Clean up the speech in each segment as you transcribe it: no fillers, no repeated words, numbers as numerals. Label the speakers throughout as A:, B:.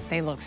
A: They look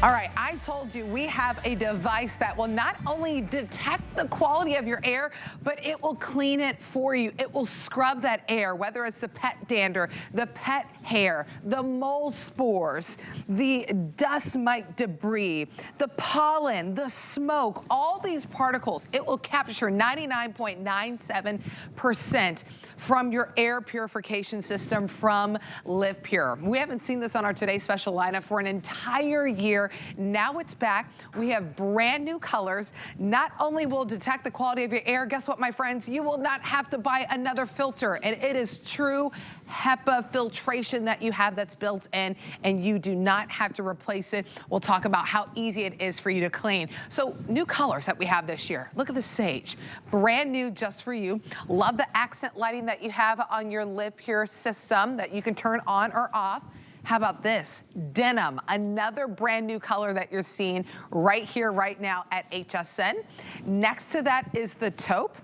A: All right, I told you we have a device that will not only detect the quality of your air, but it will clean it for you. It will scrub that air, whether it's the pet dander, the pet hair, the mold spores, the dust mite debris, the pollen, the smoke, all these particles. It will capture 99.97% from your air purification system from LivePure. We haven't seen this on our Today Special lineup for an entire year. Now it's back. We have brand new colors. Not only will it detect the quality of your air, guess what, my friends? You will not have to buy another filter. And it is true HEPA filtration that you have that's built in, and you do not have to replace it. We'll talk about how easy it is for you to clean. So new colors that we have this year. Look at the sage, brand new just for you. Love the accent lighting that you have on your LivePure system that you can turn on or off. How about this? Denim, another brand new color that you're seeing right here, right now at HSN. Next to that is the taupe.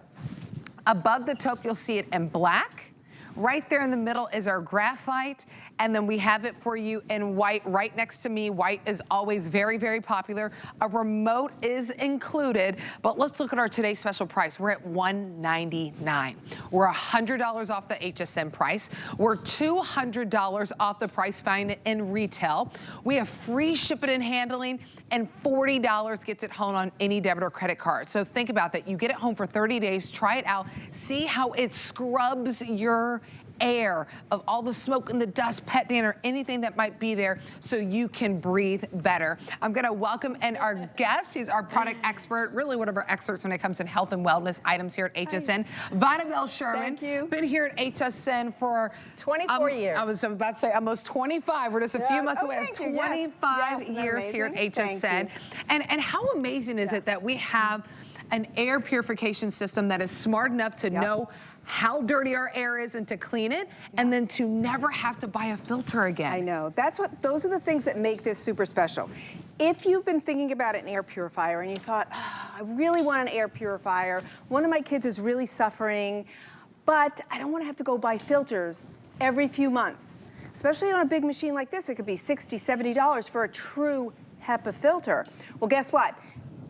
A: Above the taupe, you'll see it in black. Right there in the middle is our graphite, and then we have it for you in white right next to me. White is always very, very popular. A remote is included, but let's look at our today's special price. We're at $199. We're $100 off the HSN price. We're $200 off the price find in retail. We have free shipping and handling, and $40 gets it home on any debit or credit card. So think about that. You get it home for 30 days, try it out, see how it scrubs your air of all the smoke and the dust, pet dander, anything that might be there, so you can breathe better. I'm gonna welcome in our guest. She's our product expert, really one of our experts when it comes to health and wellness items here at HSN. Vonabelle Sherman.
B: Thank you.
A: Been here at HSN for
B: 24 years.
A: I was about to say almost 25. We're just a few months away. 25 years here at HSN. And how amazing is it that we have an air purification system that is smart enough to know how dirty our air is and to clean it, and then to never have to buy a filter again.
B: I know. Those are the things that make this super special. If you've been thinking about an air purifier and you thought, I really want an air purifier, one of my kids is really suffering, but I don't want to have to go buy filters every few months. Especially on a big machine like this, it could be $60, $70 for a true HEPA filter. Well, guess what?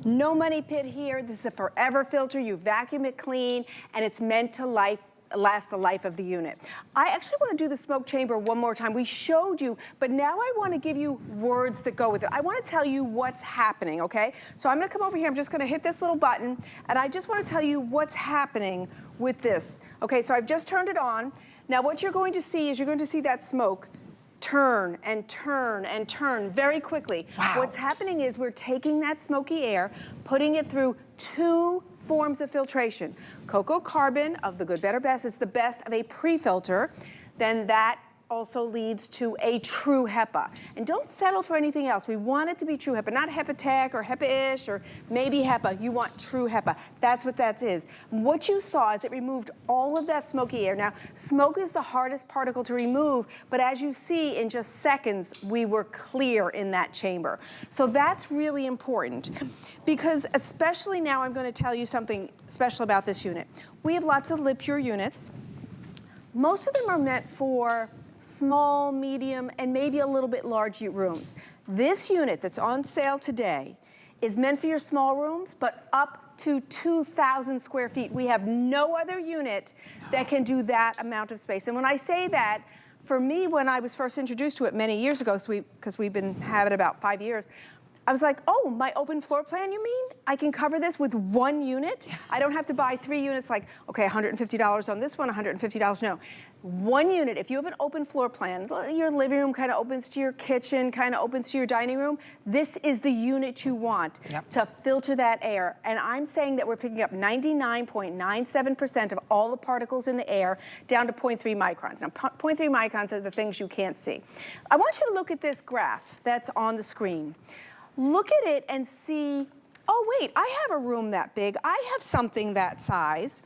B: No money pit here. This is a forever filter. You vacuum it clean, and it's meant to last the life of the unit. I actually want to do the smoke chamber one more time. We showed you, but now I want to give you words that go with it. I want to tell you what's happening, okay? So I'm going to come over here. I'm just going to hit this little button, and I just want to tell you what's happening with this. Okay, so I've just turned it on. Now what you're going to see is you're going to see that smoke turn and turn and turn very quickly.
A: Wow.
B: What's happening is we're taking that smoky air, putting it through 2 forms of filtration. Coco Carbon of the Good, Better, Best is the best of a pre-filter. Then that also leads to a true HEPA. And don't settle for anything else. We want it to be true HEPA, not HEPA Tech or HEPA-ish or maybe HEPA. You want true HEPA. That's what that is. What you saw is it removed all of that smoky air. Now, smoke is the hardest particle to remove, but as you see, in just seconds, we were clear in that chamber. So that's really important, because especially now I'm going to tell you something special about this unit. We have lots of LivePure units. Most of them are meant for small, medium, and maybe a little bit large rooms. This unit that's on sale today is meant for your small rooms, but up to 2,000 square feet. We have no other unit that can do that amount of space. And when I say that, for me, when I was first introduced to it many years ago, because we've been having it about 5 years, I was like, oh, my open floor plan, you mean? I can cover this with 1 unit? I don't have to buy 3 units like, okay, $150 on this one, $150, no. 1 unit, if you have an open floor plan, your living room kind of opens to your kitchen, kind of opens to your dining room, this is the unit you want to filter that air. And I'm saying that we're picking up 99.97% of all the particles in the air down to 0.3 microns. Now, 0.3 microns are the things you can't see. I want you to look at this graph that's on the screen. Look at it and see, oh wait, I have a room that big. I have something that size.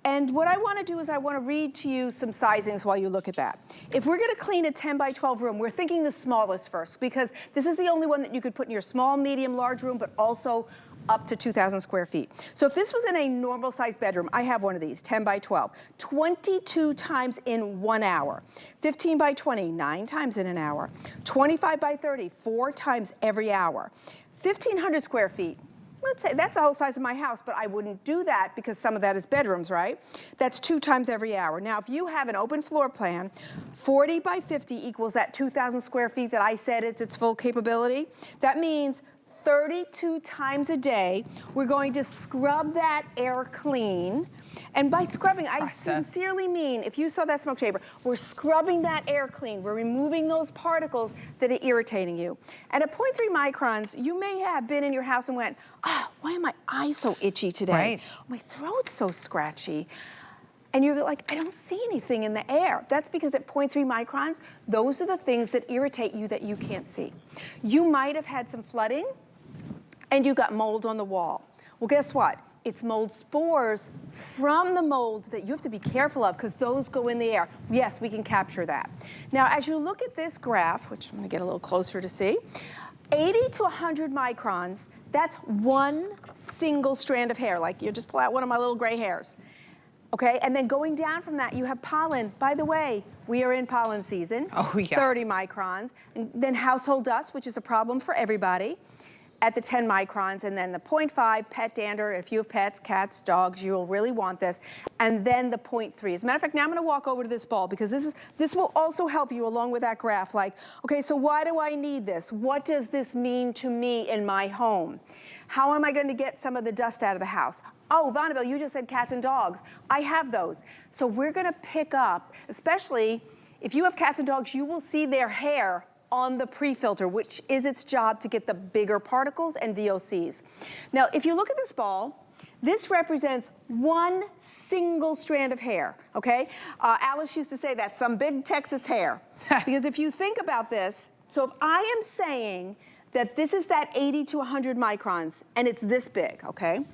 B: And what I want to do is I want to read to you some sizings while you look at that. If we're going to clean a 10 by 12 room, we're thinking the smallest first, because this is the only one that you could put in your small, medium, large room, but also up to 2,000 square feet. So if this was in a normal size bedroom, I have one of these, 10 by 12, 22 times in 1 hour, 15 by 20, 9 times in an hour, 25 by 30, 4 times every hour, 1,500 square feet. Let's say that's the whole size of my house, but I wouldn't do that because some of that is bedrooms, right? That's 2 times every hour. Now, if you have an open floor plan, 40 by 50 equals that 2,000 square feet that I said it's its full capability. That means 32 times a day, we're going to scrub that air clean. And by scrubbing, I sincerely mean, if you saw that smoke chamber, we're scrubbing that air clean. We're removing those particles that are irritating you. And at 0.3 microns, you may have been in your house and went, oh, why are my eyes so itchy today?
A: Right.
B: My throat's so scratchy. And you're like, I don't see anything in the air. That's because at 0.3 microns, those are the things that irritate you that you can't see. You might have had some flooding, and you got mold on the wall. Well, guess what? It's mold spores from the mold that you have to be careful of because those go in the air. Yes, we can capture that. Now, as you look at this graph, which I'm gonna get a little closer to see, 80 to 100 microns, that's one single strand of hair. Like you just pull out one of my little gray hairs. Okay, and then going down from that, you have pollen. By the way, we are in pollen season.
A: Oh, yeah.
B: 30 microns. And then household dust, which is a problem for everybody, at the 10 microns, and then the 0.5 pet dander. If you have pets, cats, dogs, you will really want this. And then the 0.3. As a matter of fact, now I'm gonna walk over to this ball because this will also help you along with that graph. Like, okay, so why do I need this? What does this mean to me in my home? How am I going to get some of the dust out of the house? Oh, Vonnevill, you just said cats and dogs. I have those. So we're gonna pick up, especially if you have cats and dogs, you will see their hair on the pre-filter, which is its job to get the bigger particles and VOCs. Now, if you look at this ball, this represents one single strand of hair, okay? Alice used to say that's some big Texas hair. Because if you think about this, so if I am saying that this is that 80 to 100 microns, and it's this big, okay?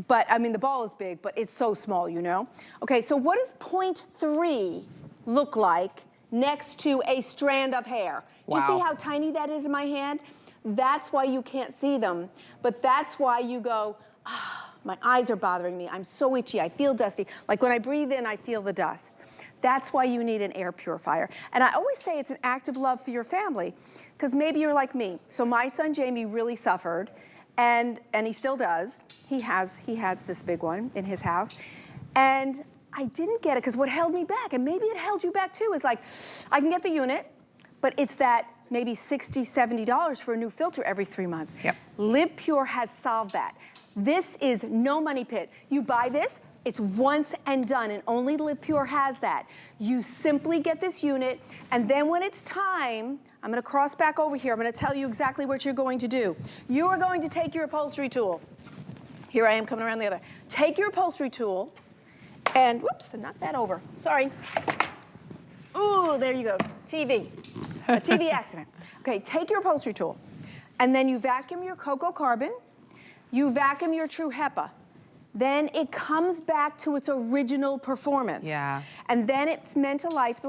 B: But, I mean, the ball is big, but it's so small, you know? Okay, so what does 0.3 look like next to a strand of hair? Do you see how tiny that is in my hand? That's why you can't see them, but that's why you go, ah, my eyes are bothering me. I'm so itchy, I feel dusty. Like when I breathe in, I feel the dust. That's why you need an air purifier. And I always say it's an act of love for your family, because maybe you're like me. So my son Jamie really suffered, and he still does. He has this big one in his house. And I didn't get it because what held me back, and maybe it held you back too, is like, I can get the unit, but it's that maybe $60, $70 for a new filter every 3 months.
A: Yep.
B: LivePure has solved that. This is no money pit. You buy this, it's once and done, and only LivePure has that. You simply get this unit, and then when it's time, I'm gonna cross back over here, I'm gonna tell you exactly what you're going to do. You are going to take your upholstery tool. Here I am coming around the other. Take your upholstery tool, and whoops, I knocked that over. Sorry. Ooh, there you go. TV. A TV accident. Okay, take your upholstery tool, and then you vacuum your Coco Carbon, you vacuum your True HEPA. Then it comes back to its original performance.
A: Yeah.
B: And then it's meant to last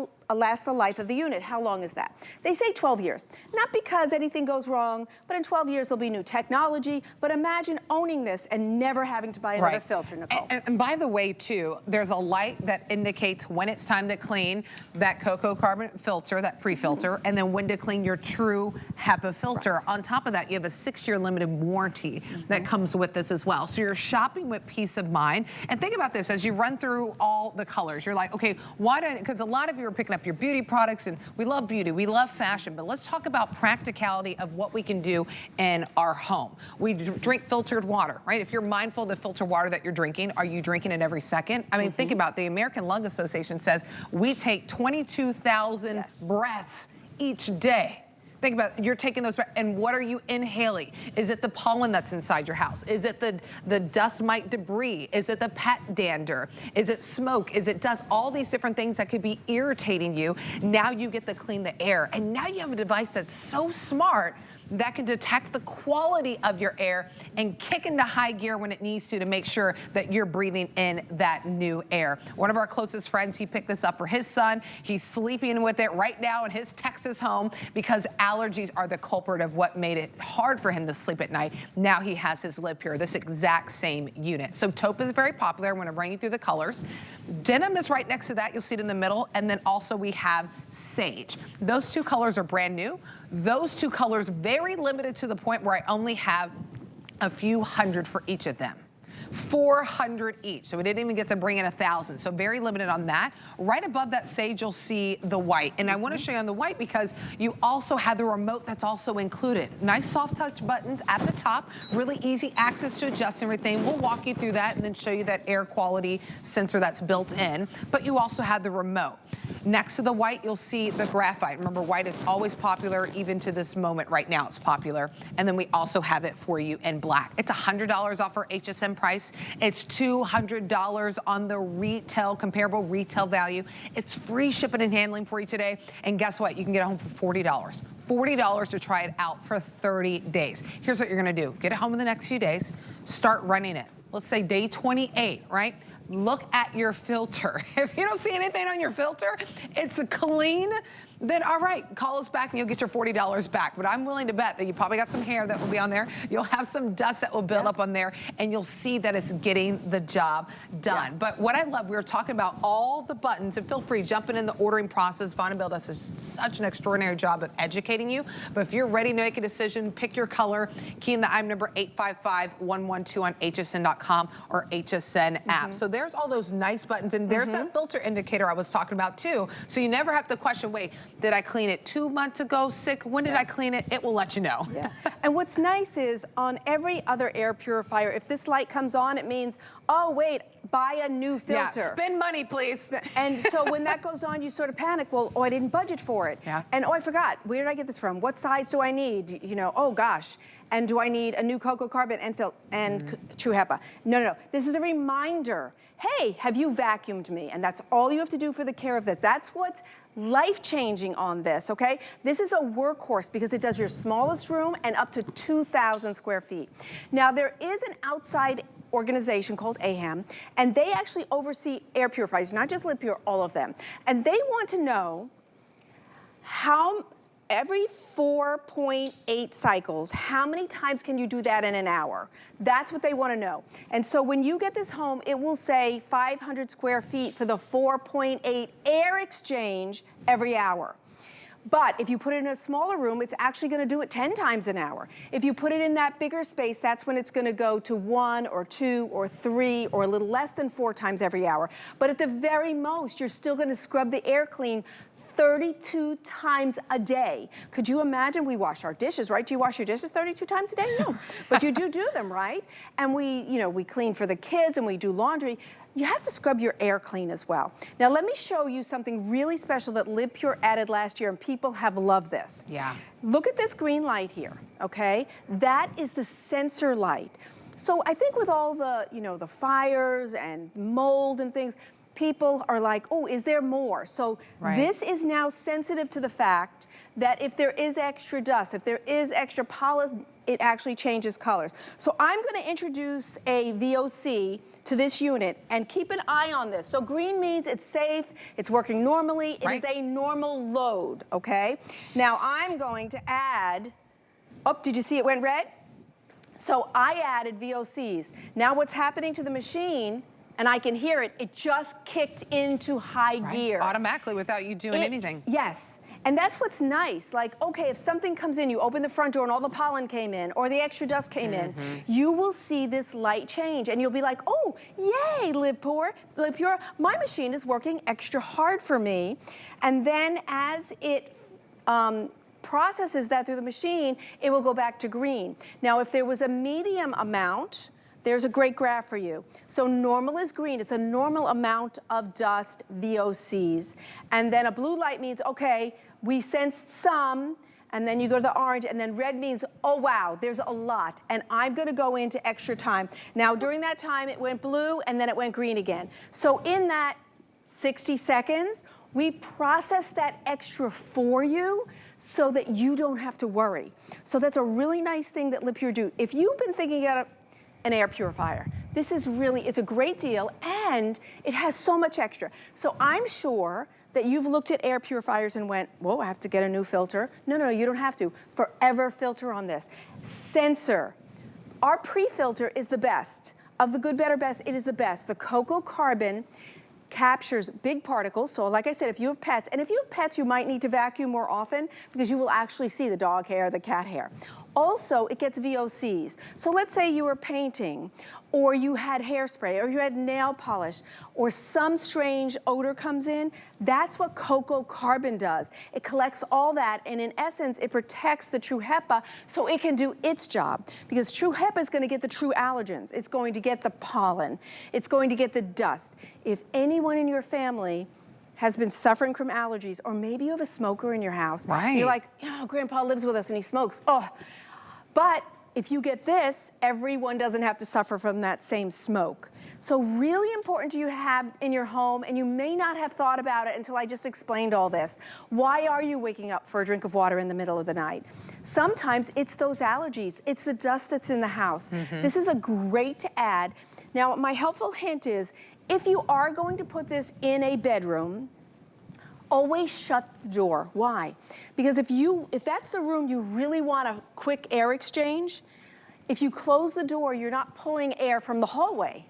B: the life of the unit. How long is that? They say 12 years. Not because anything goes wrong, but in 12 years there'll be new technology. But imagine owning this and never having to buy another filter, Nicole.
A: And by the way, too, there's a light that indicates when it's time to clean that Coco Carbon filter, that pre-filter, and then when to clean your True HEPA filter. On top of that, you have a 6-year limited warranty that comes with this as well. So you're shopping with peace of mind. And think about this, as you run through all the colors, you're like, okay, why don't, because a lot of you are picking up your beauty products, and we love beauty, we love fashion, but let's talk about practicality of what we can do in our home. We drink filtered water, right? If you're mindful of the filtered water that you're drinking, are you drinking it every second? I mean, think about the American Lung Association says we take 22,000 breaths each day. Think about it, you're taking those, and what are you inhaling? Is it the pollen that's inside your house? Is it the dust mite debris? Is it the pet dander? Is it smoke? Is it dust? All these different things that could be irritating you. Now you get to clean the air, and now you have a device that's so smart that can detect the quality of your air and kick into high gear when it needs to make sure that you're breathing in that new air. One of our closest friends, he picked this up for his son. He's sleeping with it right now in his Texas home because allergies are the culprit of what made it hard for him to sleep at night. Now he has his LivePure, this exact same unit. So taupe is very popular. I'm going to bring you through the colors. Denim is right next to that. You'll see it in the middle. And then also we have sage. Those two colors are brand new. Those two colors very limited to the point where I only have a few hundred for each of them. 400 each, so we didn't even get to bring in 1,000, so very limited on that. Right above that sage, you'll see the white, and I want to show you on the white because you also have the remote that's also included. Nice soft touch buttons at the top, really easy access to adjust everything. We'll walk you through that and then show you that air quality sensor that's built in, but you also have the remote. Next to the white, you'll see the graphite. Remember, white is always popular, even to this moment right now, it's popular. And then we also have it for you in black. It's $100 off our HSN price. It's $200 on the retail, comparable retail value. It's free shipping and handling for you today. And guess what? You can get it home for $40. $40 to try it out for 30 days. Here's what you're gonna do. Get it home in the next few days. Start running it. Let's say day 28, right? Look at your filter. If you don't see anything on your filter, it's clean, then all right, call us back and you'll get your $40 back. But I'm willing to bet that you probably got some hair that will be on there. You'll have some dust that will build up on there, and you'll see that it's getting the job done. Yeah. But what I love, we were talking about all the buttons, and feel free, jumping in the ordering process. Vaughn & Bill does such an extraordinary job of educating you. But if you're ready to make a decision, pick your color, key in the item number 855112 on hsn.com or HSN app. So there's all those nice buttons, and there's that filter indicator I was talking about too. So you never have to question, wait, did I clean it 2 months ago? Sick, when did I clean it? It will let you know.
B: Yeah. And what's nice is on every other air purifier, if this light comes on, it means, oh wait, buy a new filter.
A: Yeah, spend money, please.
B: And so when that goes on, you sort of panic, well, oh, I didn't budget for it.
A: Yeah.
B: And oh, I forgot, where did I get this from? What size do I need? You know, oh gosh. And do I need a new Coco carbon and True HEPA? No, no, no, this is a reminder. Hey, have you vacuumed me? And that's all you have to do for the care of that. That's what's life-changing on this, okay? This is a workhorse because it does your smallest room and up to 2,000 square feet. Now, there is an outside organization called AHAM, and they actually oversee air purifiers, not just LivePure, all of them. And they want to know how every 4.8 cycles, how many times can you do that in an hour? That's what they want to know. And so when you get this home, it will say 500 square feet for the 4.8 air exchange every hour. But if you put it in a smaller room, it's actually going to do it 10 times an hour. If you put it in that bigger space, that's when it's going to go to 1 or 2 or 3 or a little less than 4 times every hour. But at the very most, you're still going to scrub the air clean 32 times a day. Could you imagine? We wash our dishes, right? Do you wash your dishes 32 times a day? No. But you do them, right? And we clean for the kids and we do laundry. You have to scrub your air clean as well. Now let me show you something really special that LivePure added last year, and people have loved this.
A: Yeah.
B: Look at this green light here, okay? That is the sensor light. So I think with all the, the fires and mold and things, people are like, oh, is there more? So this is now sensitive to the fact that if there is extra dust, if there is extra pollen, it actually changes colors. So I'm gonna introduce a VOC to this unit and keep an eye on this. So green means it's safe, it's working normally, it is a normal load, okay? Now I'm going to add, oh, did you see it went red? So I added VOCs. Now what's happening to the machine, and I can hear it, it just kicked into high gear.
A: Automatically without you doing anything.
B: Yes. And that's what's nice. Like, okay, if something comes in, you open the front door and all the pollen came in or the extra dust came in, you will see this light change and you'll be like, oh, yay, LivePure, my machine is working extra hard for me. And then as it processes that through the machine, it will go back to green. Now, if there was a medium amount, there's a great graph for you. So normal is green. It's a normal amount of dust, VOCs. And then a blue light means, okay, we sensed some, and then you go to the orange, and then red means, oh wow, there's a lot, and I'm gonna go into extra time. Now during that time, it went blue, and then it went green again. So in that 60 seconds, We process that extra for you so that you don't have to worry. So that's a really nice thing that LivePure do. If you've been thinking about an air purifier, this is really, it's a great deal, and it has so much extra. So I'm sure that you've looked at air purifiers and went, whoa, I have to get a new filter. No, no, you don't have to. Forever filter on this. Sensor. Our pre-filter is the best. Of the good, better, best, it is the best. The Coco Carbon captures big particles. So like I said, if you have pets, and if you have pets, you might need to vacuum more often because you will actually see the dog hair, the cat hair. Also, it gets VOCs. So let's say you were painting, or you had hairspray, or you had nail polish, or some strange odor comes in. That's what Coco Carbon does. It collects all that, and in essence, it protects the true HEPA so it can do its job. Because true HEPA is gonna get the true allergens. It's going to get the pollen. It's going to get the dust. If anyone in your family has been suffering from allergies, or maybe you have a smoker in your house,
A: right.
B: You're like, oh, Grandpa lives with us and he smokes, oh. But if you get this, everyone doesn't have to suffer from that same smoke. So really important to you have in your home, and you may not have thought about it until I just explained all this. Why are you waking up for a drink of water in the middle of the night? Sometimes it's those allergies. It's the dust that's in the house. This is a great to add. Now, my helpful hint is, if you are going to put this in a bedroom, always shut the door. Why? Because if that's the room you really want a quick air exchange, if you close the door, you're not pulling air from the hallway.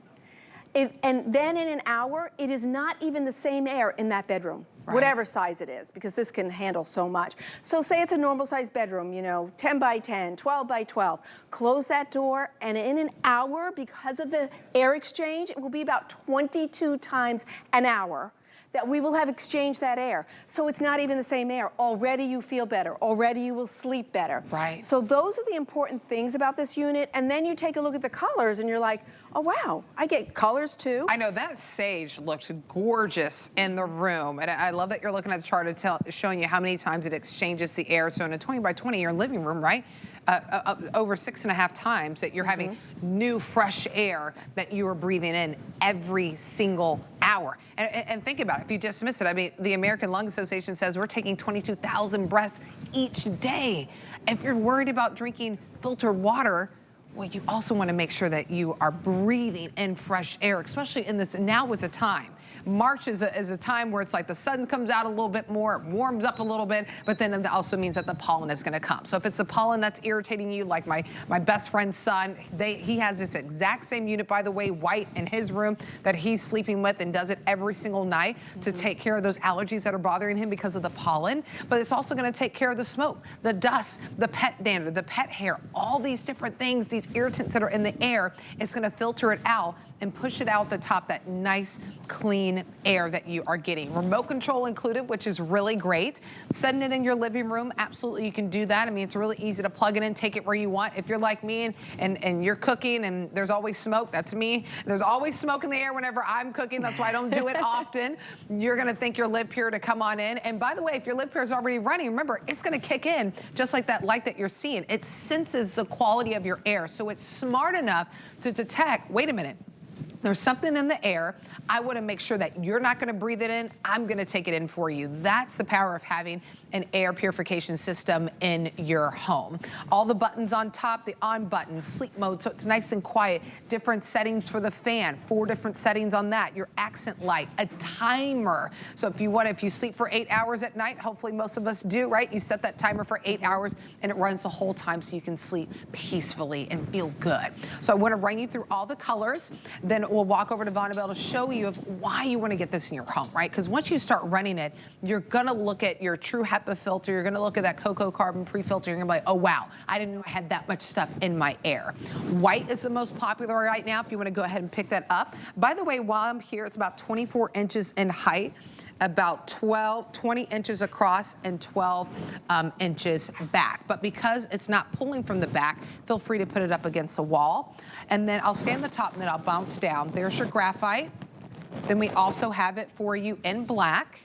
B: And then in an hour, it is not even the same air in that bedroom, right. Whatever size it is, because this can handle so much. So say it's a normal size bedroom, you know, 10 by 10, 12 by 12. Close that door, and in an hour, because of the air exchange, it will be about 22 times an hour that we will have exchanged that air. So it's not even the same air. Already you feel better. Already you will sleep better.
A: Right.
B: So those are the important things about this unit. And then you take a look at the colors and you're like, oh wow, I get colors too.
A: I know that sage looks gorgeous in the room. And I love that you're looking at the chart showing you how many times it exchanges the air. So in a 20 by 20, your living room, right? Over 6.5 times that you're having new fresh air that you are breathing in every single hour. And think about it, if you dismiss it, I mean, the American Lung Association says we're taking 22,000 breaths each day. If you're worried about drinking filtered water, well, you also want to make sure that you are breathing in fresh air, especially in this, now is a time. March is a time where it's like the sun comes out a little bit more, it warms up a little bit, but then it also means that the pollen is gonna come. So if it's a pollen that's irritating you, like my best friend's son, he has this exact same unit, by the way, white in his room that he's sleeping with, and does it every single night to take care of those allergies that are bothering him because of the pollen. But it's also gonna take care of the smoke, the dust, the pet dander, the pet hair, all these different things, these irritants that are in the air. It's gonna filter it out and push it out the top, that nice, clean air that you are getting. Remote control included, which is really great. Setting it in your living room, absolutely you can do that. I mean, it's really easy to plug it in, take it where you want. If you're like me and you're cooking and there's always smoke, that's me. There's always smoke in the air whenever I'm cooking. That's why I don't do it often. You're gonna think your LivePure to come on in. And by the way, if your LivePure is already running, remember, it's gonna kick in just like that light that you're seeing. It senses the quality of your air. So it's smart enough to detect, wait a minute, there's something in the air. I want to make sure that you're not going to breathe it in. I'm going to take it in for you. That's the power of having an air purification system in your home. All the buttons on top, the on button, sleep mode, so it's nice and quiet. Different settings for the fan, 4 different settings on that. Your accent light, a timer. So if you sleep for 8 hours at night, hopefully most of us do, right? You set that timer for 8 hours and it runs the whole time so you can sleep peacefully and feel good. So I want to run you through all the colors. Then we'll walk over to Vonabelle to show you of why you want to get this in your home, right? Because once you start running it, you're going to look at your true HEPA filter. You're going to look at that Coco Carbon pre-filter. You're going to be like, oh, wow, I didn't know I had that much stuff in my air. White is the most popular right now if you want to go ahead and pick that up. By the way, while I'm here, it's about 24 inches in height, about 20 inches across, and 12 inches back. But because it's not pulling from the back, feel free to put it up against the wall. And then I'll stand on the top and then I'll bounce down. There's your graphite. Then we also have it for you in black.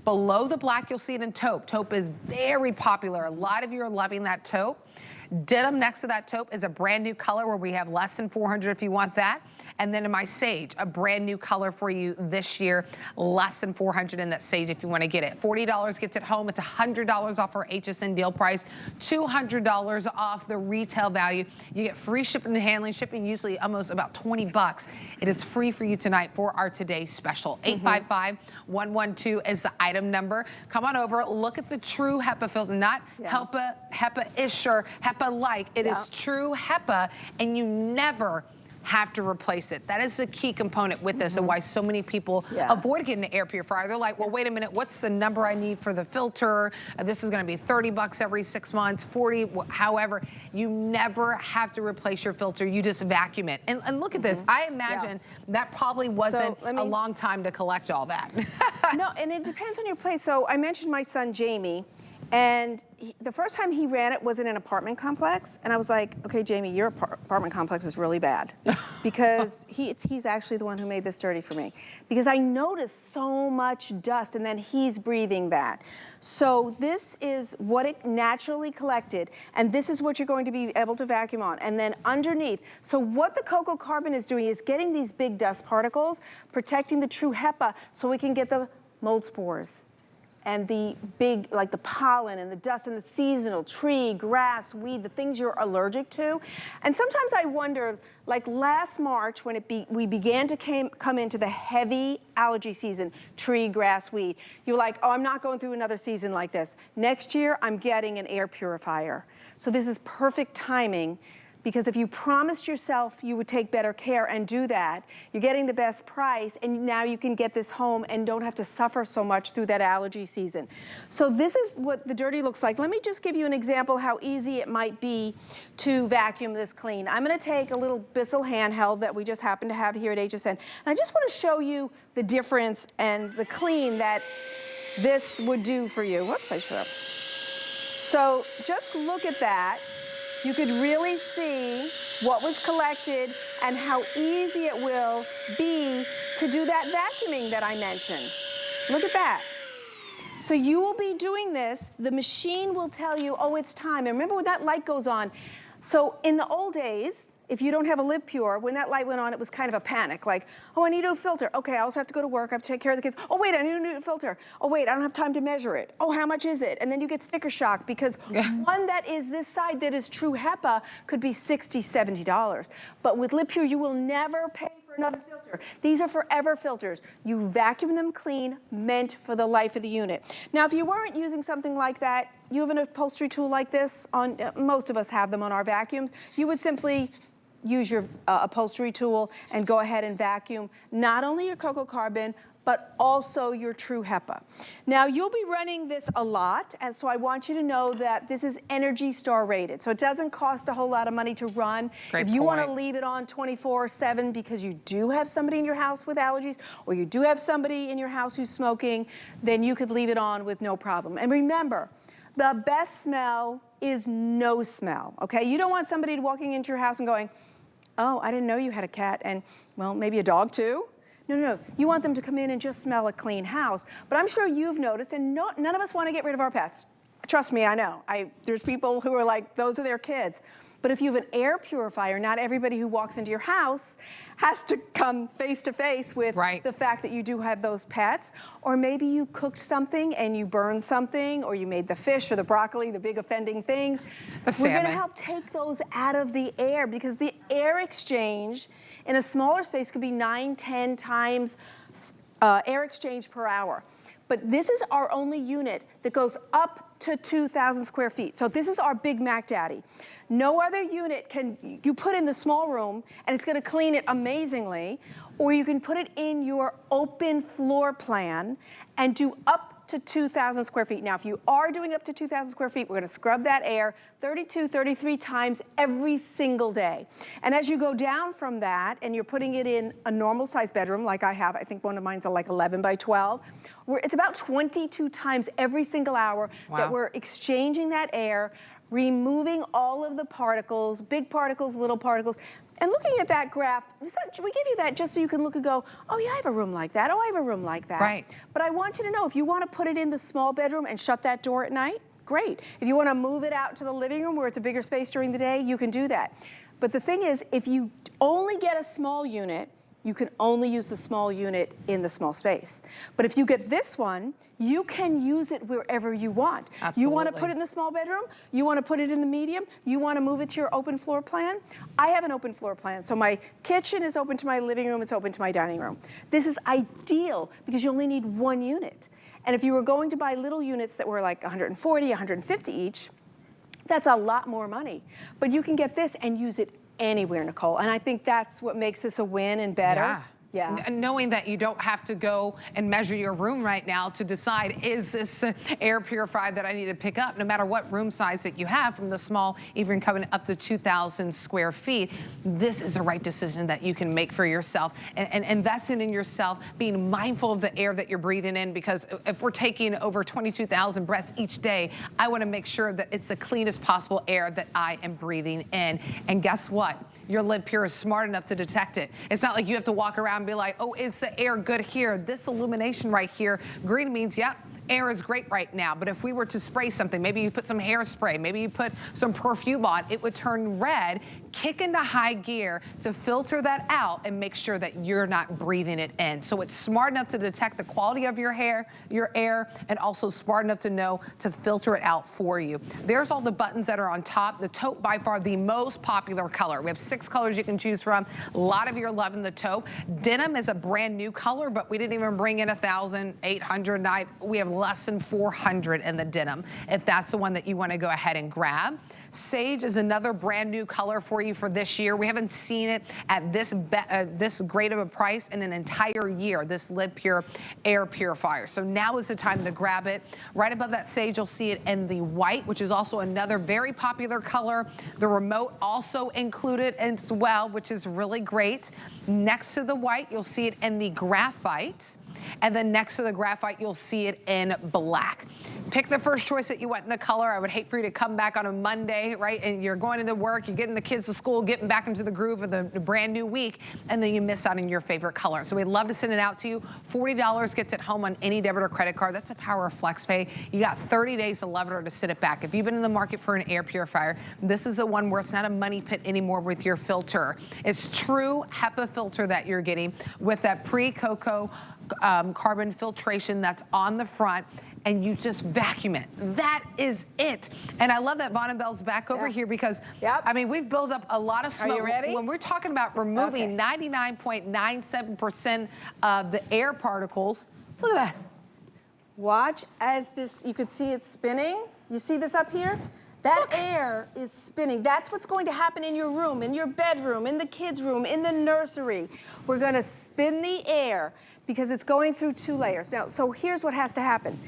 A: Below the black, you'll see it in taupe. Taupe is very popular. A lot of you are loving that taupe. Denim next to that taupe is a brand new color where we have less than 400 if you want that. And then in my sage, a brand new color for you this year, less than 400 in that sage if you want to get it. $40 gets it home. It's $100 off our HSN deal price, $200 off the retail value. You get free shipping and handling, shipping usually almost about 20 bucks. It is free for you tonight for our today's special. 855-112 is the item number. Come on over, look at the true HEPA filter, not HEPA-ish or HEPA-like. It is true HEPA, and you never have to replace it. That is the key component with this and why so many people avoid getting an air purifier. They're like, well, wait a minute, what's the number I need for the filter? This is gonna be 30 bucks every 6 months, 40, however. You never have to replace your filter. You just vacuum it. And look at this. I imagine that probably wasn't a long time to collect all that.
B: No, and it depends on your place. So I mentioned my son, Jamie. And the first time he ran it was in an apartment complex. And I was like, okay, Jamie, your apartment complex is really bad. Because he's actually the one who made this dirty for me. Because I noticed so much dust, and then he's breathing that. So this is what it naturally collected. And this is what you're going to be able to vacuum on. And then underneath, so what the Coco Carbon is doing is getting these big dust particles, protecting the true HEPA so we can get the mold spores and the big, like the pollen and the dust and the seasonal tree, grass, weed, the things you're allergic to. And sometimes I wonder, like last March when we began to come into the heavy allergy season, tree, grass, weed, you're like, oh, I'm not going through another season like this. Next year, I'm getting an air purifier. So this is perfect timing, because if you promised yourself you would take better care and do that, you're getting the best price, and now you can get this home and don't have to suffer so much through that allergy season. So this is what the dirty looks like. Let me just give you an example how easy it might be to vacuum this clean. I'm gonna take a little Bissell handheld that we just happen to have here at HSN, and I just wanna show you the difference and the clean that this would do for you. Whoops, I should have. So just look at that. You could really see what was collected and how easy it will be to do that vacuuming that I mentioned. Look at that. So you will be doing this, the machine will tell you, oh, it's time. And remember when that light goes on. So in the old days, if you don't have a LivePure, when that light went on, it was kind of a panic, like, oh, I need a filter. Okay, I also have to go to work, I have to take care of the kids. Oh, wait, I need a new filter. Oh, wait, I don't have time to measure it. Oh, how much is it? And then you get sticker shock because one that is this side that is true HEPA could be $60, $70. But with LivePure, you will never pay for another filter. These are forever filters. You vacuum them clean, meant for the life of the unit. Now, if you weren't using something like that, you have an upholstery tool like this, most of us have them on our vacuums, you would simply use your upholstery tool and go ahead and vacuum not only your Coco Carbon, but also your true HEPA. Now, you'll be running this a lot, and so I want you to know that this is Energy Star rated, so it doesn't cost a whole lot of money to run.
A: Great
B: if you
A: point.
B: want to leave it on 24/7 because you do have somebody in your house with allergies, or you do have somebody in your house who's smoking, then you could leave it on with no problem. And remember, the best smell is no smell, okay? You don't want somebody walking into your house and going, oh, I didn't know you had a cat, and, well, maybe a dog too? No, no, no. You want them to come in and just smell a clean house. But I'm sure you've noticed, and none of us want to get rid of our pets. Trust me, I know. There's people who are like, those are their kids. But if you have an air purifier, not everybody who walks into your house has to come face to face with the fact that you do have those pets. Or maybe you cooked something and you burned something, or you made the fish or the broccoli, the big offending things. We're going to help take those out of the air, because the air exchange in a smaller space could be 9, 10 times air exchange per hour. But this is our only unit that goes up to 2,000 square feet. So this is our Big Mac Daddy. No other unit can you put in the small room and it's gonna clean it amazingly, or you can put it in your open floor plan and do up to 2,000 square feet. Now, if you are doing up to 2,000 square feet, we're gonna scrub that air 32, 33 times every single day. And as you go down from that and you're putting it in a normal size bedroom, like I have, I think one of mine's like 11 by 12, it's about 22 times every single hour that we're exchanging that air, removing all of the particles, big particles, little particles. And looking at that graph, we give you that just so you can look and go, oh yeah, I have a room like that. Oh, I have a room like that.
A: Right.
B: But I want you to know, if you want to put it in the small bedroom and shut that door at night, great. If you want to move it out to the living room where it's a bigger space during the day, you can do that. But the thing is, if you only get a small unit, you can only use the small unit in the small space. But if you get this one, you can use it wherever you want.
A: Absolutely.
B: You want to put it in the small bedroom, you want to put it in the medium, you want to move it to your open floor plan. I have an open floor plan, so my kitchen is open to my living room, it's open to my dining room. This is ideal because you only need one unit. And if you were going to buy little units that were like 140, 150 each, that's a lot more money. But you can get this and use it anywhere, Nicole. And I think that's what makes this a win and better.
A: Yeah.
B: Yeah.
A: Knowing that you don't have to go and measure your room right now to decide, is this air purifier that I need to pick up? No matter what room size that you have, from the small, even coming up to 2,000 square feet, this is the right decision that you can make for yourself, and investing in yourself, being mindful of the air that you're breathing in, because if we're taking over 22,000 breaths each day, I want to make sure that it's the cleanest possible air that I am breathing in. And guess what? Your LivePure is smart enough to detect it. It's not like you have to walk around and be like, oh, is the air good here? This illumination right here, green means, yep, air is great right now. But if we were to spray something, maybe you put some hairspray, maybe you put some perfume on, it would turn red, kick into high gear to filter that out and make sure that you're not breathing it in. So it's smart enough to detect the quality of your air, and also smart enough to know to filter it out for you. There's all the buttons that are on top. The taupe, by far the most popular color. We have 6 colors you can choose from. A lot of you are loving the taupe. Denim is a brand new color, but we didn't even bring in 1,800. We have less than 400 in the denim, if that's the one that you want to go ahead and grab. Sage is another brand new color for you for this year. We haven't seen it at this great of a price in an entire year, this LivePure air purifier. So now is the time to grab it. Right above that sage, you'll see it in the white, which is also another very popular color. The remote also included as well, which is really great. Next to the white, you'll see it in the graphite. And then next to the graphite, you'll see it in black. Pick the first choice that you want in the color. I would hate for you to come back on a Monday, right? And you're going into work, you're getting the kids to school, getting back into the groove of the brand new week, and then you miss out on your favorite color. So we'd love to send it out to you. $40 gets it home on any debit or credit card. That's the power of FlexPay. You got 30 days to love it or to sit it back. If you've been in the market for an air purifier, this is the one where it's not a money pit anymore with your filter. It's true HEPA filter that you're getting with that pre-Coco carbon filtration that's on the front, and you just vacuum it. That is it. And I love that Von & Bell's back over here, because, I mean, we've built up a lot of smoke.
B: Are you ready?
A: When we're talking about removing 99.97% of the air particles, look at that.
B: Watch as this, you can see it spinning. You see this up here? That air is spinning. That's what's going to happen in your room, in your bedroom, in the kids' room, in the nursery. We're gonna spin the air because it's going through 2 layers. Now, so here's what has to happen.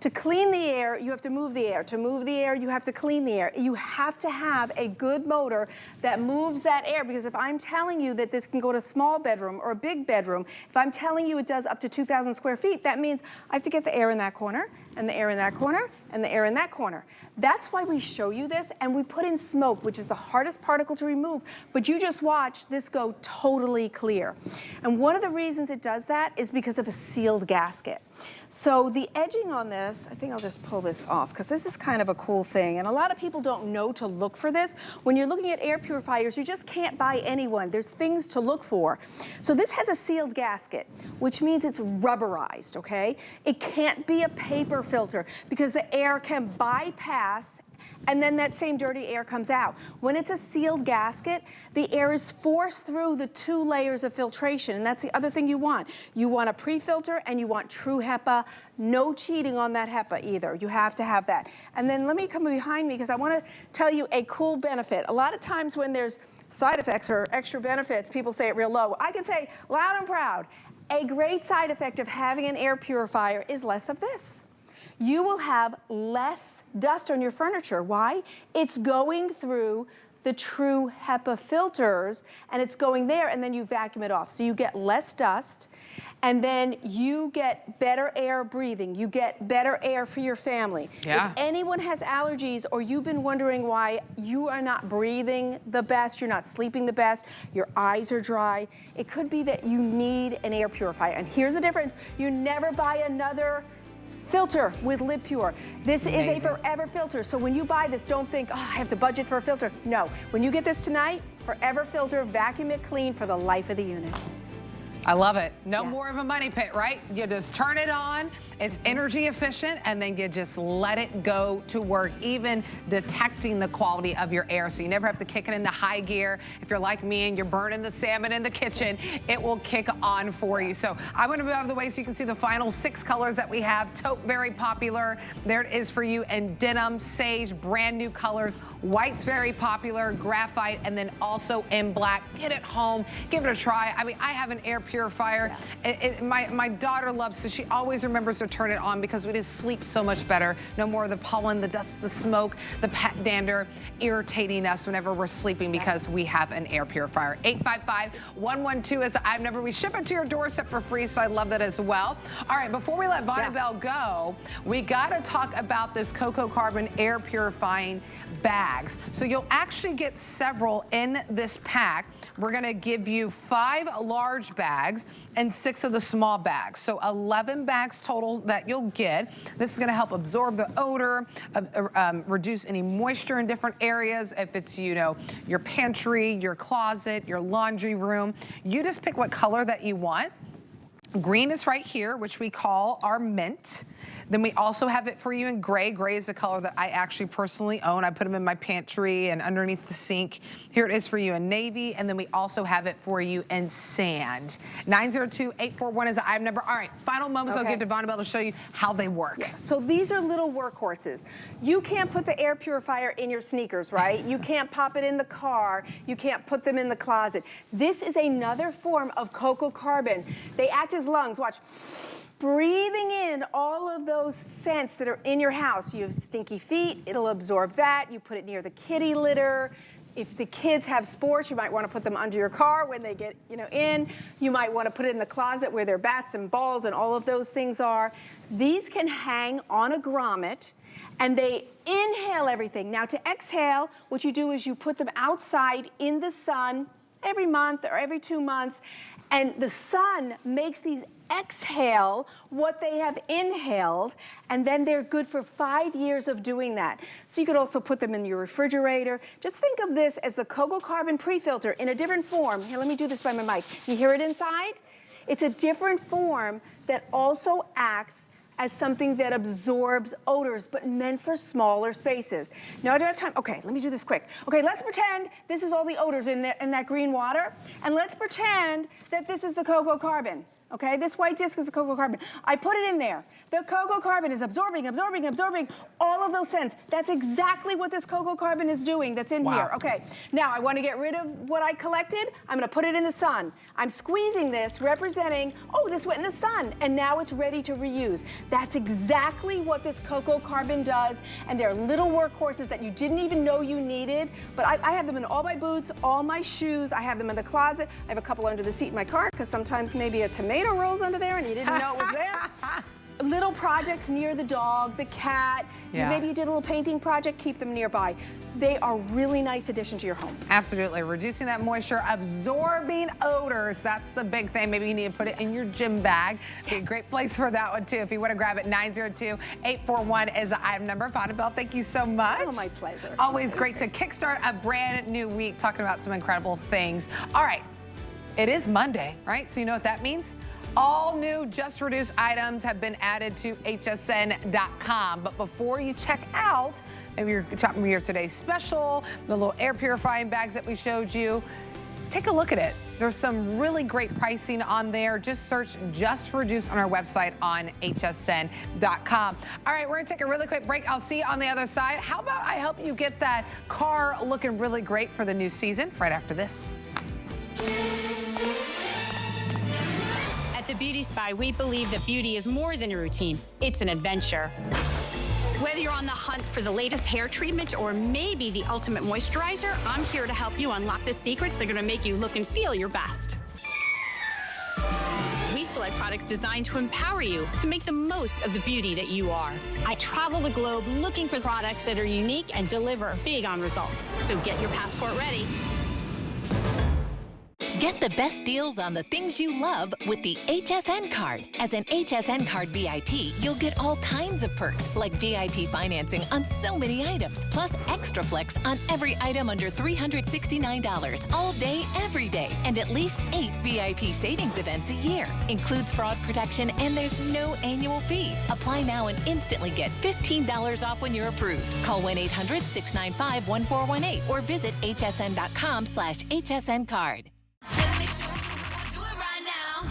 B: To clean the air, you have to move the air. To move the air, you have to clean the air. You have to have a good motor that moves that air, because if I'm telling you that this can go to a small bedroom or a big bedroom, if I'm telling you it does up to 2,000 square feet, that means I have to get the air in that corner, and the air in that corner, and the air in that corner. That's why we show you this, and we put in smoke, which is the hardest particle to remove, but you just watch this go totally clear. And one of the reasons it does that is because of a sealed gasket. So the edging on this, I think I'll just pull this off, because this is kind of a cool thing, and a lot of people don't know to look for this. When you're looking at air purifiers, you just can't buy any one. There's things to look for. So this has a sealed gasket, which means it's rubberized, okay? It can't be a paper filter, because the air can bypass, and then that same dirty air comes out. When it's a sealed gasket, the air is forced through the 2 layers of filtration, and that's the other thing you want. You want a pre-filter, and you want true HEPA. No cheating on that HEPA either. You have to have that. And then let me come behind me, because I want to tell you a cool benefit. A lot of times when there's side effects or extra benefits, people say it real low. I can say loud and proud, a great side effect of having an air purifier is less of this. You will have less dust on your furniture. Why? It's going through the true HEPA filters, and it's going there, and then you vacuum it off. So you get less dust, and then you get better air breathing. You get better air for your family.
A: Yeah.
B: If anyone has allergies, or you've been wondering why you are not breathing the best, you're not sleeping the best, your eyes are dry, it could be that you need an air purifier. And here's the difference. You never buy another Filter with LivePure. This
A: Amazing.
B: is a forever filter, so when you buy this, don't think, oh, I have to budget for a filter. No, when you get this tonight, forever filter, vacuum it clean for the life of the unit.
A: I love it. No more of a money pit, right? You just turn it on, it's energy efficient, and then you just let it go to work, even detecting the quality of your air. So you never have to kick it into high gear. If you're like me and you're burning the salmon in the kitchen, it will kick on for you. So I want to move out of the way so you can see the final 6 colors that we have. Taupe, very popular. There it is for you. And denim, sage, brand new colors. White's very popular, graphite, and then also in black. Get it home, give it a try. I mean, I have an air purifier. My daughter loves it. She always remembers to turn it on because we just sleep so much better. No more of the pollen, the dust, the smoke, the pet dander irritating us whenever we're sleeping because we have an air purifier. 855-112 is the IVE number. We ship it to your doorstep for free, so I love that as well. All right, before we let Bonnabelle go, we got to talk about this Coco Carbon air purifying bags. So you'll actually get several in this pack. We're gonna give you 5 large bags and 6 of the small bags. So 11 bags total that you'll get. This is gonna help absorb the odor, reduce any moisture in different areas. If it's, you know, your pantry, your closet, your laundry room, you just pick what color that you want. Green is right here, which we call our mint. Then we also have it for you in gray. Gray is a color that I actually personally own. I put them in my pantry and underneath the sink. Here it is for you in navy, and then we also have it for you in sand. 902-841 is the IVE number. All right, final moments I'll give to Bonnabelle to show you how they work.
B: Yeah. So these are little workhorses. You can't put the air purifier in your sneakers, right? You can't pop it in the car. You can't put them in the closet. This is another form of Coco Carbon. They act as lungs. Watch. Breathing in all of those scents that are in your house. You have stinky feet, it'll absorb that. You put it near the kitty litter. If the kids have sports, you might want to put them under your car when they get, you know, in. You might want to put it in the closet where their bats and balls and all of those things are. These can hang on a grommet, and they inhale everything. Now to exhale, what you do is you put them outside in the sun every month or every 2 months, and the sun makes these exhale what they have inhaled, and then they're good for 5 years of doing that. So you could also put them in your refrigerator. Just think of this as the Coco Carbon pre-filter in a different form. Here, let me do this by my mic. You hear it inside? It's a different form that also acts as something that absorbs odors, but meant for smaller spaces. Now I don't have time. Okay, let me do this quick. Okay, let's pretend this is all the odors in that green water, and let's pretend that this is the Coco Carbon. Okay, this white disc is the Coco Carbon. I put it in there. The Coco Carbon is absorbing all of those scents. That's exactly what this Coco Carbon is doing that's in here. Okay, now I want to get rid of what I collected. I'm going to put it in the sun. I'm squeezing this, representing, oh, this went in the sun, and now it's ready to reuse. That's exactly what this Coco Carbon does, and they're little workhorses that you didn't even know you needed, but I have them in all my boots, all my shoes. I have them in the closet. I have a couple under the seat in my car, because sometimes maybe a tomato rolls under there and you didn't know it was there. Little projects near the dog, the cat. Maybe you did a little painting project, keep them nearby. They are really nice addition to your home.
A: Absolutely, reducing that moisture, absorbing odors. That's the big thing. Maybe you need to put it in your gym bag. Be a great place for that one too. If you want to grab it, 902-841 is the IVE number. Bonnabelle, thank you so much.
B: Oh, my pleasure.
A: Always great to kickstart a brand new week talking about some incredible things. All right, it is Monday, right? So you know what that means? All new Just Reduce items have been added to hsn.com. But before you check out, maybe you're shopping your today's special, the little air purifying bags that we showed you, take a look at it. There's some really great pricing on there. Just search Just Reduce on our website on hsn.com. All right, we're gonna take a really quick break. I'll see you on the other side. How about I help you get that car looking really great for the new season right after this.
C: At the Beauty Spy, we believe that beauty is more than a routine. It's an adventure. Whether you're on the hunt for the latest hair treatment or maybe the ultimate moisturizer, I'm here to help you unlock the secrets that are going to make you look and feel your best. We select products designed to empower you to make the most of the beauty that you are. I travel the globe looking for products that are unique and deliver big on results. So get your passport ready.
D: Get the best deals on the things you love with the HSN card. As an HSN card VIP, you'll get all kinds of perks like VIP financing on so many items, plus extra flex on every item under $369 all day, every day, and at least 8 VIP savings events a year. Includes fraud protection and there's no annual fee. Apply now and instantly get $15 off when you're approved. Call 1-800-695-1418 or visit hsn.com/HSN card.
E: Let me show you how I do it right now.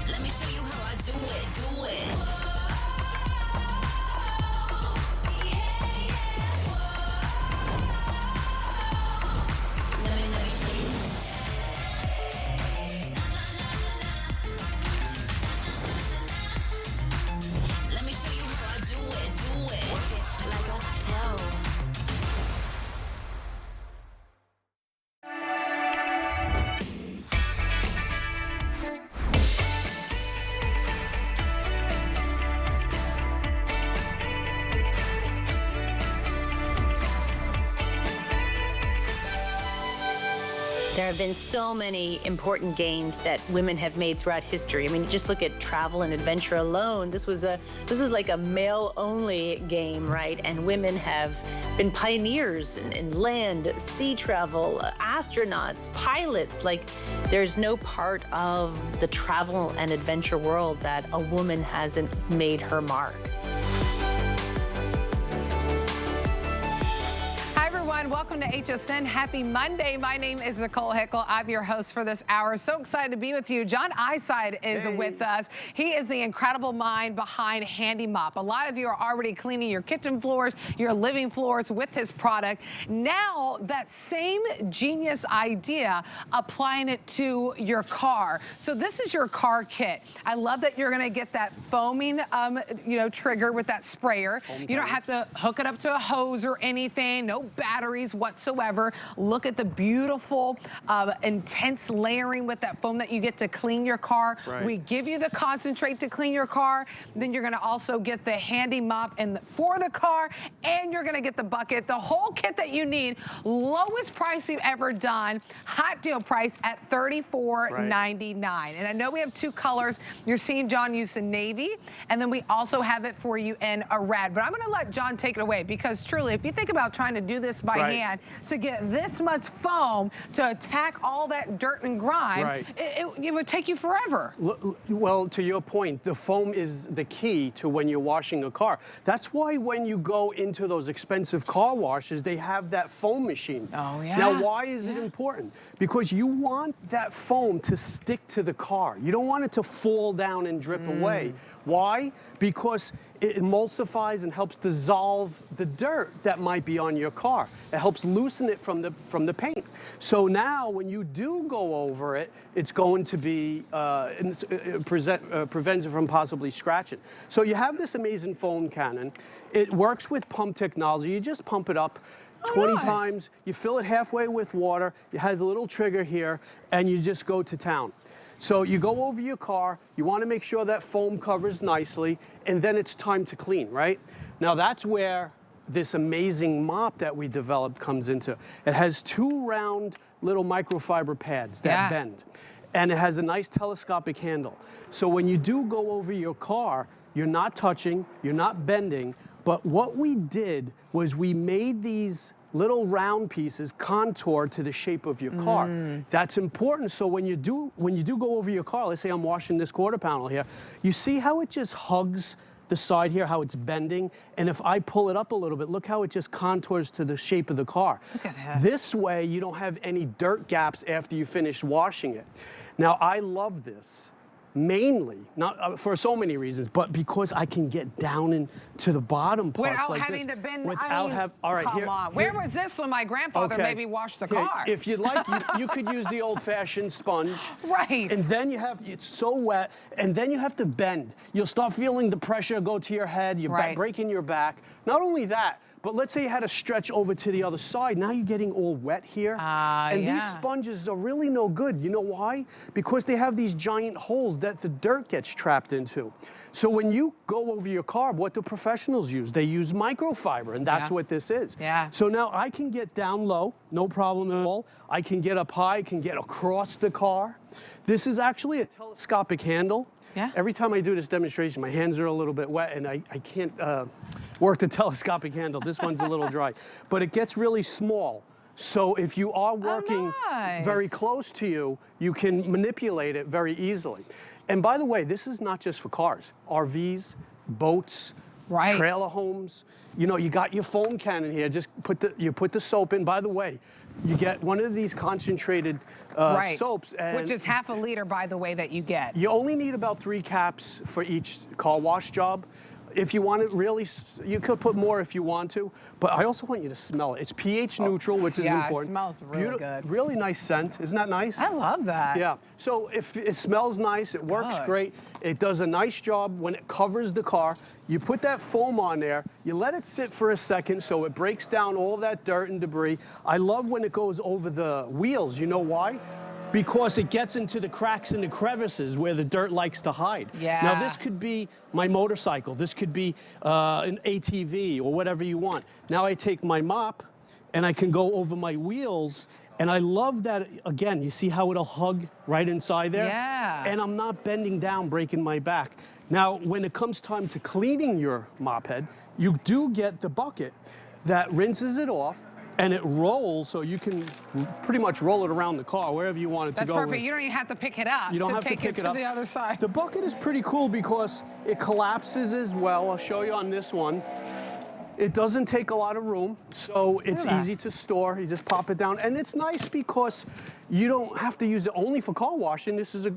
E: Let me show you how I do it, do it. Let me show you. Let me show you how I do it, do it. Work it like a pro.
F: There have been so many important gains that women have made throughout history. I mean, just look at travel and adventure alone. This was like a male-only game, right? And women have been pioneers in land, sea travel, astronauts, pilots. Like, there's no part of the travel and adventure world that a woman hasn't made her mark.
A: Welcome to HSN. Happy Monday. My name is Nicole Hickel. I'm your host for this hour. So excited to be with you. John Eyeside is with us. He is the incredible mind behind HandiMop. A lot of you are already cleaning your kitchen floors, your living floors with his product. Now, that same genius idea, applying it to your car. So this is your car kit. I love that you're going to get that foaming, trigger with that sprayer. You don't have to hook it up to a hose or anything. No batteries whatsoever. Look at the beautiful, intense layering with that foam that you get to clean your car. Right. We give you the concentrate to clean your car. Then you're going to also get the HandiMop for the car, and you're going to get the bucket, the whole kit that you need. Lowest price we've ever done. Hot deal price at $34.99. Right. And I know we have two colors. You're seeing John use the navy, and then we also have it for you in a red. But I'm going to let John take it away, because truly, if you think about trying to do this by hand to get this much foam to attack all that dirt and grime, it would take you forever.
G: Well, to your point, the foam is the key to when you're washing a car. That's why when you go into those expensive car washes, they have that foam machine. Oh, yeah. Now, why is it important? Because you want that foam to stick to the car. You don't want it to fall down and drip away. Why? Because it emulsifies and helps dissolve the dirt that might be on your car. It helps loosen it from the paint. So now when you do go over it, it's going to be prevents it from possibly scratching. So you have this amazing foam cannon. It works with pump technology. You just pump it up 20 times. You fill it halfway with water. It has a little trigger here, and you just go to town. So you go over your car, you want to make sure that foam covers nicely, and then it's time to clean, right? Now that's where this amazing mop that we developed comes into. It has two round little microfiber pads that bend, and it has a nice telescopic handle. So when you do go over your car, you're not touching, you're not bending, but what we did was we made these little round pieces contour to the shape of your car. That's important. So when you do go over your car, let's say I'm washing this quarter panel here, you see how it just hugs the side here, how it's bending? And if I pull it up a little bit, look how it just contours to the shape of the car. Look at that. This way, you don't have any dirt gaps after you finish washing it. Now, I love this. Mainly, not for so many reasons, but because I can get down into the bottom parts
A: without
G: like
A: having
G: this.
A: to bend.
G: All right,
A: come on. Where was this when my grandfather maybe washed the car?
G: If you'd like, you could use the old-fashioned sponge.
A: Right.
G: And then it's so wet, and then you have to bend. You'll start feeling the pressure go to your head. You're breaking your back. Not only that, But let's say you had to stretch over to the other side. Now you're getting all wet here. And these sponges are really no good. You know why? Because they have these giant holes that the dirt gets trapped into. So when you go over your carb, what do professionals use? They use microfiber, and that's what this is. So now I can get down low, no problem at all. I can get up high, I can get across the car. This is actually a telescopic handle. Every time I do this demonstration, my hands are a little bit wet, and I can't work the telescopic handle. This one's a little dry. But it gets really small. So if you are working very close to you, you can manipulate it very easily. And by the way, this is not just for cars. RVs, boats, trailer homes. You know, you got your foam cannon here. Just put the soap in. By the way, you get one of these concentrated soaps.
A: Which is half a liter, by the way, that you get.
G: You only need about 3 caps for each car wash job. If you want it really, you could put more if you want to, but I also want you to smell it. It's pH neutral, which is important.
A: Yeah, it smells really good.
G: Really nice scent. Isn't that nice?
A: I love that.
G: Yeah. So if it smells nice, it works great. It does a nice job when it covers the car. You put that foam on there, you let it sit for a second so it breaks down all that dirt and debris. I love when it goes over the wheels. You know why? Because it gets into the cracks and the crevices where the dirt likes to hide. Now this could be my motorcycle, this could be an ATV or whatever you want. Now I take my mop and I can go over my wheels, and I love that, again, you see how it'll hug right inside there? And I'm not bending down, breaking my back. Now, when it comes time to cleaning your mop head, you do get the bucket that rinses it off, and it rolls, so you can pretty much roll it around the car wherever you want it to go.
A: That's perfect. You don't even have to pick it up to take it to the other side.
G: The bucket is pretty cool because it collapses as well. I'll show you on this one. It doesn't take a lot of room, so it's easy to store. You just pop it down, and it's nice because you don't have to use it only for car washing. This is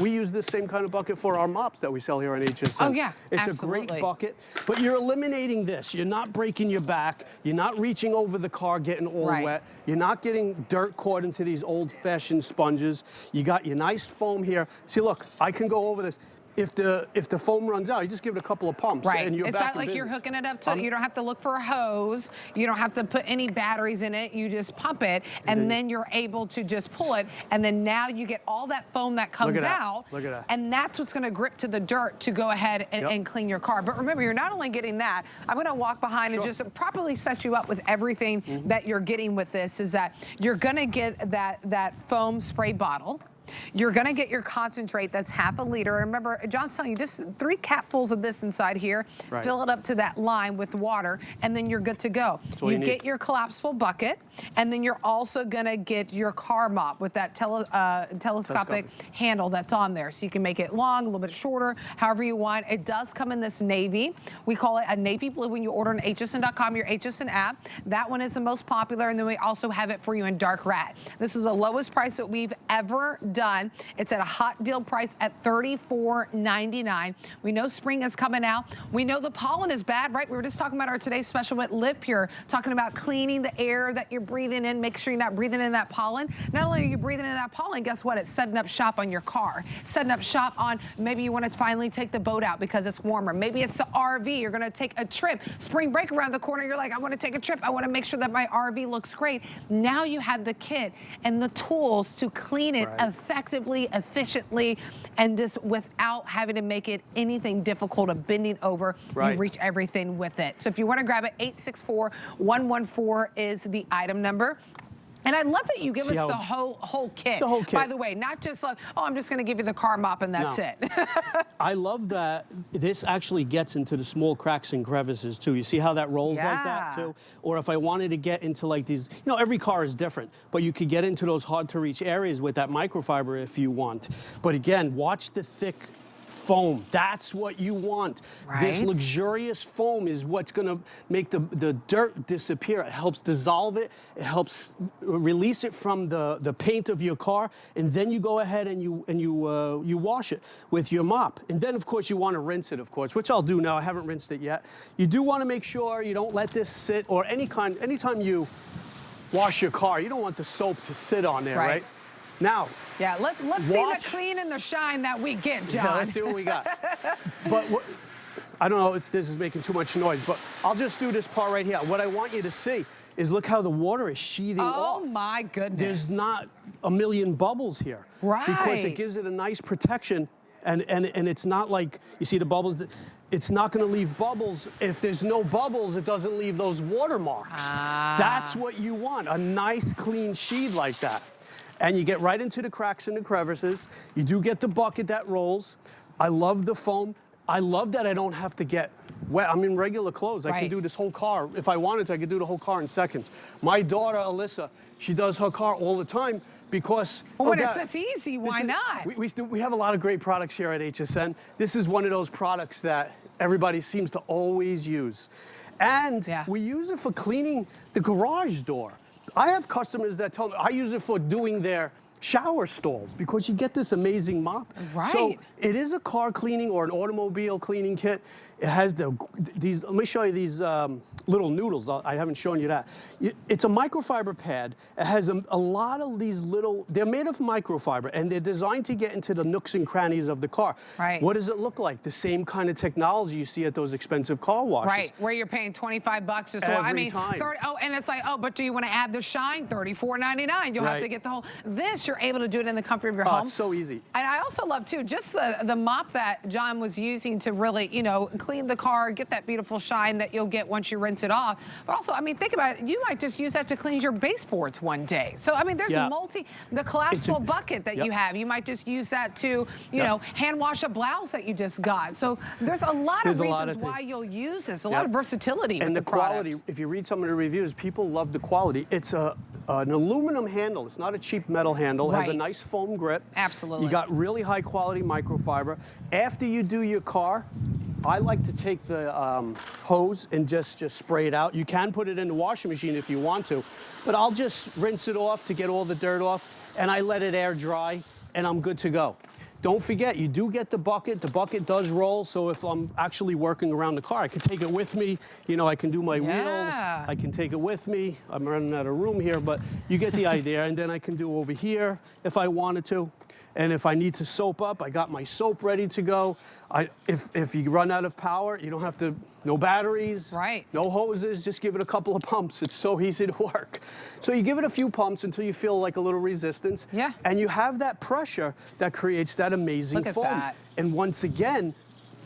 G: we use this same kind of bucket for our mops that we sell here on HSN.
A: Oh yeah,
G: it's
A: absolutely.
G: a great bucket, but you're eliminating this. You're not breaking your back. You're not reaching over the car, getting all wet. You're not getting dirt caught into these old-fashioned sponges. You got your nice foam here. See, look, I can go over this. If the foam runs out, you just give it a couple of pumps, and you're back in business.
A: It's not like you're hooking it up to, you don't have to look for a hose, you don't have to put any batteries in it, you just pump it, and then you're able to just pull it, and then now you get all that foam that comes out, and that's what's gonna grip to the dirt to go ahead and clean your car. But remember, you're not only getting that, I'm gonna walk behind and just properly set you up with everything that you're getting with this, is that you're gonna get that foam spray bottle. You're gonna get your concentrate that's half a liter. Remember, John's telling you just 3 capfuls of this inside here. Fill it up to that line with water, and then you're good to go. You get your collapsible bucket, and then you're also gonna get your car mop with that telescopic handle that's on there. So you can make it long, a little bit shorter, however you want. It does come in this navy. We call it a navy blue when you order on hsn.com, your HSN app. That one is the most popular, and then we also have it for you in dark rat. This is the lowest price that we've ever done. It's at a hot deal price at $34.99. We know spring is coming out. We know the pollen is bad, right? We were just talking about our today's special with LivePure, talking about cleaning the air that you're breathing in. Make sure you're not breathing in that pollen. Not only are you breathing in that pollen, guess what? It's setting up shop on your car. Setting up shop on, maybe you want to finally take the boat out because it's warmer. Maybe it's the RV. You're going to take a trip. Spring break around the corner. You're like, I want to take a trip. I want to make sure that my RV looks great. Now you have the kit and the tools to clean it effectively, efficiently, and just without having to make it anything difficult of bending over. You reach everything with it. So if you want to grab it, 864-114 is the item number. And I love that you give us the whole kit.
G: The whole kit.
A: By the way, not just like, oh, I'm just going to give you the car mop and that's it.
G: I love that this actually gets into the small cracks and crevices too. You see how that rolls like that too? Or if I wanted to get into like these, every car is different, but you could get into those hard to reach areas with that microfiber if you want. But again, watch the thick foam. That's what you want. This luxurious foam is what's going to make the dirt disappear. It helps dissolve it. It helps release it from the paint of your car, and then you go ahead and you wash it with your mop. And then, of course, you want to rinse it, of course, which I'll do now. I haven't rinsed it yet. You do want to make sure you don't let this sit, or anytime you wash your car, you don't want the soap to sit on there, right? Now,
A: let's see the clean and the shine that we get, John.
G: Yeah, let's see what we got. But I don't know if this is making too much noise, but I'll just do this part right here. What I want you to see is look how the water is sheathing off.
A: Oh my goodness.
G: There's not a million bubbles here.
A: Right.
G: Because it gives it a nice protection, and it's not like, you see the bubbles, it's not gonna leave bubbles. If there's no bubbles, it doesn't leave those watermarks. That's what you want, a nice clean sheet like that. And you get right into the cracks and the crevices. You do get the bucket that rolls. I love the foam. I love that I don't have to get wet. I'm in regular clothes. I can do this whole car. If I wanted to, I could do the whole car in seconds. My daughter, Alyssa, she does her car all the time because...
A: Well, when it's easy, why not?
G: We have a lot of great products here at HSN. This is one of those products that everybody seems to always use. And we use it for cleaning the garage door. I have customers that tell me, I use it for doing their shower stalls because you get this amazing mop.
A: Right.
G: So it is a car cleaning or an automobile cleaning kit. It has these, let me show you these little noodles. I haven't shown you that. It's a microfiber pad. It has a lot of these little, they're made of microfiber and they're designed to get into the nooks and crannies of the car.
A: Right.
G: What does it look like? The same kind of technology you see at those expensive car washes.
A: Right, where you're paying $25 just
G: every time.
A: 30, and it's like, oh, but do you want to add the shine? $34.99. You'll have to get the whole, this, you're able to do it in the comfort of your home.
G: It's so easy.
A: And I also love too, just the mop that John was using to really, you know, clean the car, get that beautiful shine that you'll get once you rinse it off. But also, I mean, think about it. You might just use that to clean your baseboards one day. So, I mean, there's the collapsible bucket that you have. You might just use that to, you know, hand wash a blouse that you just got. So there's a lot of reasons why you'll use this. A lot of versatility
G: and
A: with
G: the
A: quality.
G: If you read some of the reviews, people love the quality. It's an aluminum handle. It's not a cheap metal handle. It has a nice foam grip.
A: Absolutely.
G: You got really high quality microfiber. After you do your car, I like to take the hose and just spray it out. You can put it in the washing machine if you want to, but I'll just rinse it off to get all the dirt off, and I let it air dry, and I'm good to go. Don't forget, you do get the bucket. The bucket does roll, so if I'm actually working around the car, I can take it with me. You know, I can do my wheels. I can take it with me. I'm running out of room here, but you get the idea. And then I can do over here if I wanted to. And if I need to soap up, I got my soap ready to go. If you run out of power, you don't have to, no batteries, no hoses, just give it a couple of pumps. It's so easy to work. So you give it a few pumps until you feel like a little resistance. And you have that pressure that creates that amazing foam.
A: That.
G: And once again,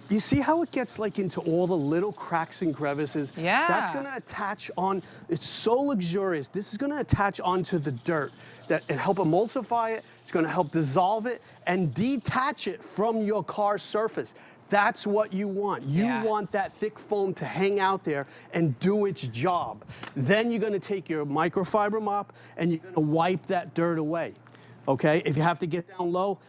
G: you see how it gets like into all the little cracks and crevices? That's gonna attach on, it's so luxurious. This is gonna attach onto the dirt and help emulsify it. It's gonna help dissolve it and detach it from your car's surface. That's what you want. You want that thick foam to hang out there and do its job. Then you're gonna take your microfiber mop and you're gonna wipe that dirt away, okay? If you have to get down low,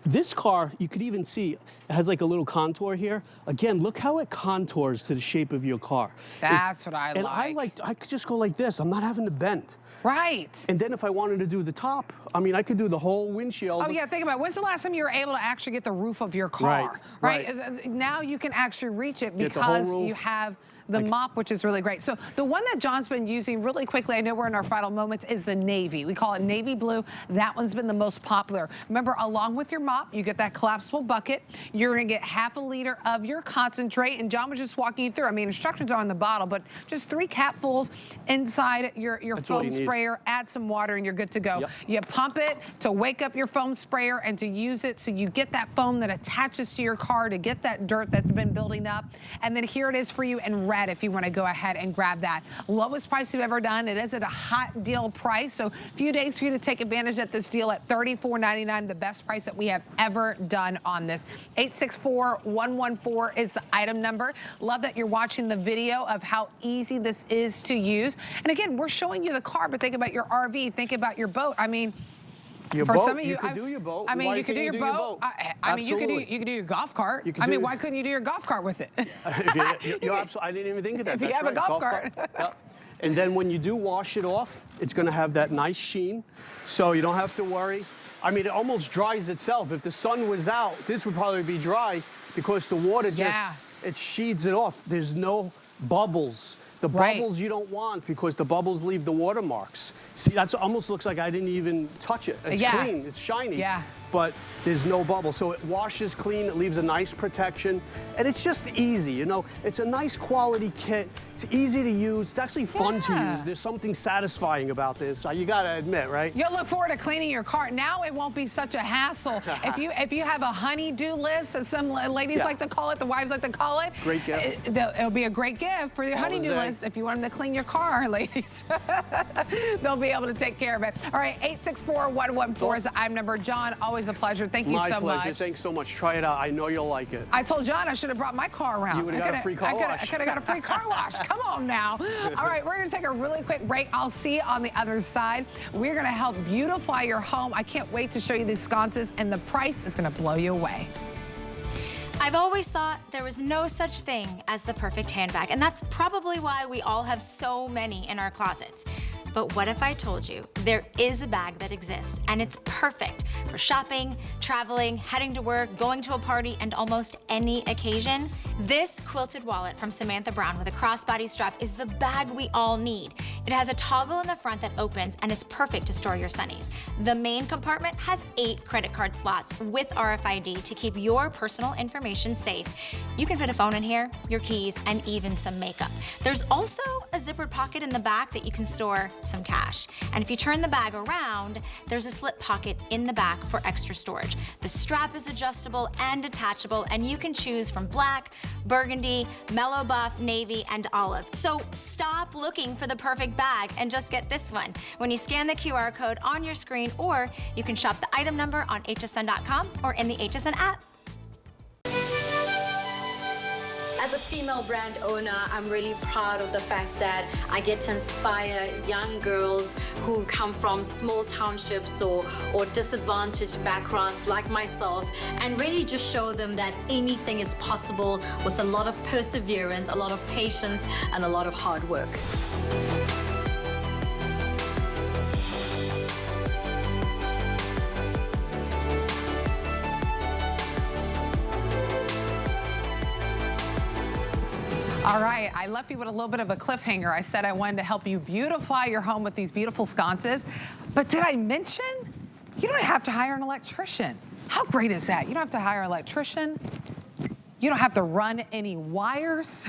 G: this car, you could even see, it has like a little contour here. Again, look how it contours to the shape of your car.
A: That's what I
G: like. I could just go like this. I'm not having to bend.
A: Right.
G: And then if I wanted to do the top, I mean, I could do the whole windshield.
A: Oh, yeah, think about it. When's the last time you were able to actually get the roof of your car? Right. Now you can actually reach it because you have the mop, which is really great. So the one that John's been using really quickly, I know we're in our final moments, is the navy. We call it navy blue. That one's been the most popular. Remember, along with your mop, you get that collapsible bucket. You're gonna get ½ liter of your concentrate, and John was just walking you through. I mean, instructions are on the bottle, but just 3 capfuls inside your foam sprayer. Add some water and you're good to go. You pump it to wake up your foam sprayer and to use it so you get that foam that attaches to your car to get that dirt that's been building up. And then here it is for you in red if you want to go ahead and grab that. Lowest price we've ever done. It is at a hot deal price. So a few days for you to take advantage of this deal at $34.99, the best price that we have ever done on this. 864-114 is the item number. Love that you're watching the video of how easy this is to use. And again, we're showing you the car, but think about your RV, think about your boat. I mean,
G: your
A: for
G: boat,
A: some of you,
G: you could do your boat.
A: I mean, you could do your boat. I mean, you could do your golf cart. I mean, why couldn't you do your golf cart with it?
G: I didn't even think of that.
A: If you have a golf cart.
G: And then when you do wash it off, it's going to have that nice sheen, so you don't have to worry. I mean, it almost dries itself. If the sun was out, this would probably be dry because the water just, it sheets it off. There's no bubbles. The
A: Right.
G: bubbles you don't want because the bubbles leave the watermarks. See, that almost looks like I didn't even touch it. It's
A: Yeah.
G: clean, it's shiny.
A: Yeah.
G: But there's no bubble. So it washes clean, it leaves a nice protection, and it's just easy, you know? It's a nice quality kit. It's easy to use. It's actually fun to
A: Yeah.
G: use. There's something satisfying about this. You gotta admit, right?
A: You'll look forward to cleaning your car. Now it won't be such a hassle. if you have a honey-do list, as some ladies
G: Yeah.
A: like to call it, the wives like to call it.
G: Great gift.
A: It'll be a great gift for your honey-do
G: Holiday.
A: list if you want them to clean your car, ladies. They'll be able to take care of it. All right, 864-114 is the IM number. John, always a pleasure. Thank you
G: My
A: so
G: pleasure.
A: much.
G: Thanks so much. Try it out. I know you'll like it.
A: I told John I should have brought my car around.
G: You would've got a free car wash.
A: I could have got a free car wash. Come on now. All right, we're going to take a really quick break. I'll see you on the other side. We're going to help beautify your home. I can't wait to show you these sconces, and the price is going to blow you away.
H: I've always thought there was no such thing as the perfect handbag, and that's probably why we all have so many in our closets. But what if I told you there is a bag that exists, and it's perfect for shopping, traveling, heading to work, going to a party, and almost any occasion? This quilted wallet from Samantha Brown with a crossbody strap is the bag we all need. It has a toggle in the front that opens, and it's perfect to store your sunnies. The main compartment has 8 credit card slots with RFID to keep your personal information safe. You can fit a phone in here, your keys, and even some makeup. There's also a zippered pocket in the back that you can store some cash. And if you turn the bag around, there's a slip pocket in the back for extra storage. The strap is adjustable and detachable, and you can choose from black, burgundy, mellow buff, navy, and olive. So stop looking for the perfect bag and just get this one when you scan the QR code on your screen, or you can shop the item number on hsn.com or in the HSN app.
I: As a female brand owner, I'm really proud of the fact that I get to inspire young girls who come from small townships or disadvantaged backgrounds like myself, and really just show them that anything is possible with a lot of perseverance, a lot of patience, and a lot of hard work.
A: All right, I left you with a little bit of a cliffhanger. I said I wanted to help you beautify your home with these beautiful sconces, but did I mention you don't have to hire an electrician? How great is that? You don't have to hire an electrician. You don't have to run any wires.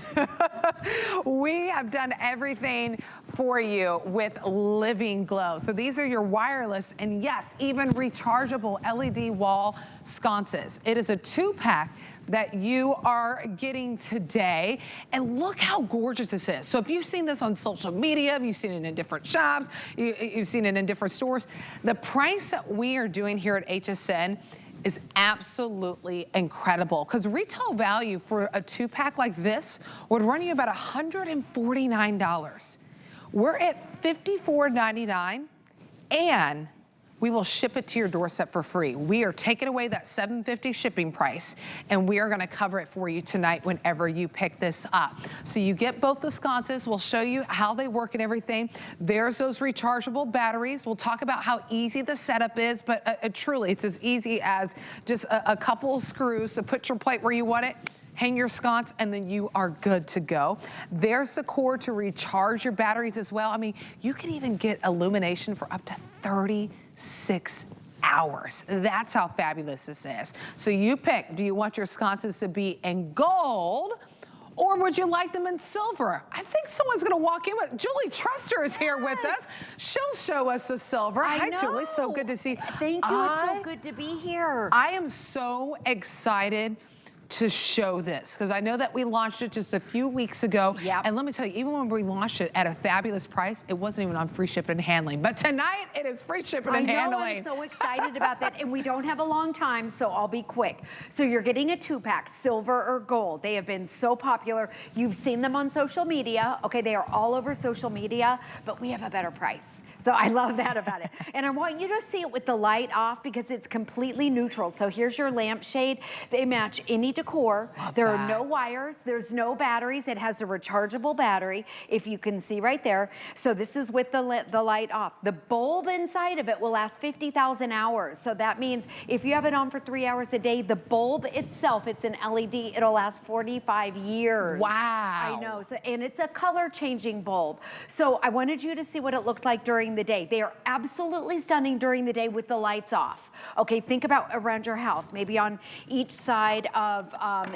A: We have done everything for you with Living Glow. So these are your wireless and yes, even rechargeable LED wall sconces. It is a 2-pack that you are getting today. And look how gorgeous this is. So if you've seen this on social media, you've seen it in different shops, you've seen it in different stores, the price that we are doing here at HSN is absolutely incredible, because retail value for a 2-pack like this would run you about $149. We're at $54.99, and we will ship it to your doorstep for free. We are taking away that $7.50 shipping price, and we are gonna cover it for you tonight whenever you pick this up. So you get both the sconces. We'll show you how they work and everything. There's those rechargeable batteries. We'll talk about how easy the setup is, but truly, it's as easy as just a couple of screws to put your plate where you want it, hang your sconce, and then you are good to go. There's the cord to recharge your batteries as well. I mean, you can even get illumination for up to 36 hours. That's how fabulous this is. So you pick, do you want your sconces to be in gold, or would you like them in silver? I think someone's gonna walk in with, Julie Truster is here with us. She'll show us the silver. Hi, Julie, so good to see you.
J: Thank you, it's so good to be here.
A: I am so excited to show this, because I know that we launched it just a few weeks ago.
J: Yep.
A: And let me tell you, even when we launched it at a fabulous price, it wasn't even on free shipping and handling. But tonight, it is free shipping and handling.
J: I'm so excited about that, and we don't have a long time, so I'll be quick. So you're getting a 2-pack, silver or gold. They have been so popular. You've seen them on social media. Okay, they are all over social media, but we have a better price. So I love that about it. And I want you to see it with the light off because it's completely neutral. So here's your lampshade. They match any decor. There are no wires. There's no batteries. It has a rechargeable battery, if you can see right there. So this is with the light off. The bulb inside of it will last 50,000 hours. So that means if you have it on for 3 hours a day, the bulb itself, it's an LED, it'll last 45 years.
A: Wow.
J: I know. So, and it's a color changing bulb. So I wanted you to see what it looked like during the day. They are absolutely stunning during the day with the lights off. Okay, think about around your house, maybe on each side of,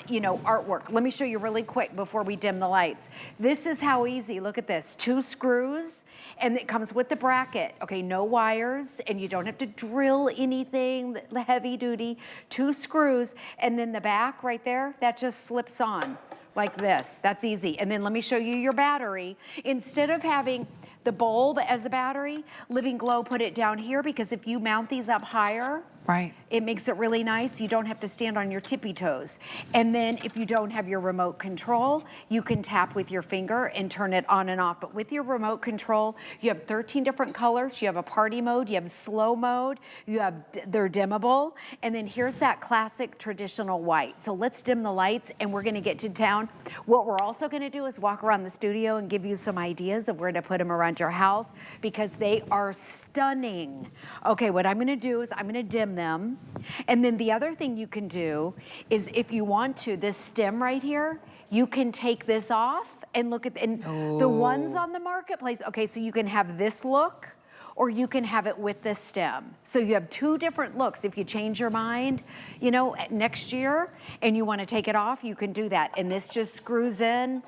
J: you know, artwork. Let me show you really quick before we dim the lights. This is how easy, look at this, 2 screws, and it comes with the bracket. Okay, no wires, and you don't have to drill anything heavy duty, 2 screws, and then the back right there, that just slips on like this. That's easy. And then let me show you your battery. Instead of having the bulb as a battery, Living Glow put it down here because if you mount these up higher,
A: right,
J: it makes it really nice. You don't have to stand on your tippy toes. And then if you don't have your remote control, you can tap with your finger and turn it on and off. But with your remote control, you have 13 different colors. You have a party mode, you have slow mode, they're dimmable. And then here's that classic traditional white. So let's dim the lights and we're gonna get to town. What we're also gonna do is walk around the studio and give you some ideas of where to put them around your house because they are stunning. Okay, what I'm gonna do is I'm gonna dim them. And then the other thing you can do is if you want to, this stem right here, you can take this off and look at the ones on the marketplace. Okay, so you can have this look or you can have it with this stem. So you have 2 different looks. If you change your mind, you know, next year and you want to take it off, you can do that. And this just screws in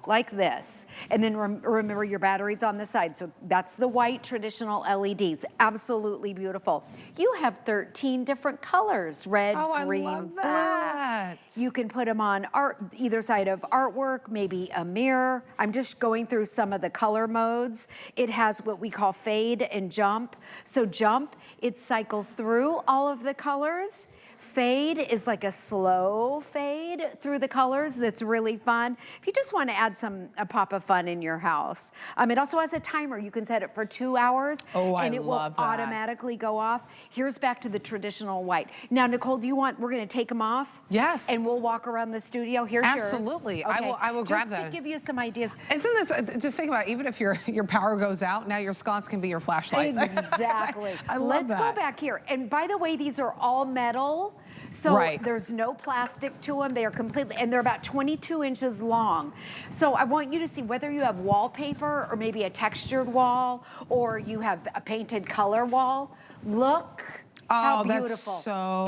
J: like this. And then remember your batteries on the side. So that's the white traditional LEDs. Absolutely beautiful. You have 13 different colors, red, green,
A: I love that.
J: blue. You can put them on either side of artwork, maybe a mirror. I'm just going through some of the color modes. It has what we call fade and jump. So jump, it cycles through all of the colors. Fade is like a slow fade through the colors that's really fun. If you just want to add a pop of fun in your house. It also has a timer. You can set it for 2 hours and it will automatically go off. Here's back to the traditional white. Now, Nicole, we're going to take them off?
A: Yes.
J: And we'll walk around the studio. Here's yours.
A: Absolutely.
J: Okay.
A: I will grab that.
J: Just to give you some ideas.
A: Isn't this, just think about it, even if your power goes out, now your sconce can be your flashlight.
J: Exactly.
A: I love that.
J: Let's go back here. And by the way, these are all metal. So there's no plastic to them. They are completely, and they're about 22 inches long. So I want you to see whether you have wallpaper or maybe a textured wall or you have a painted color wall. Look how beautiful.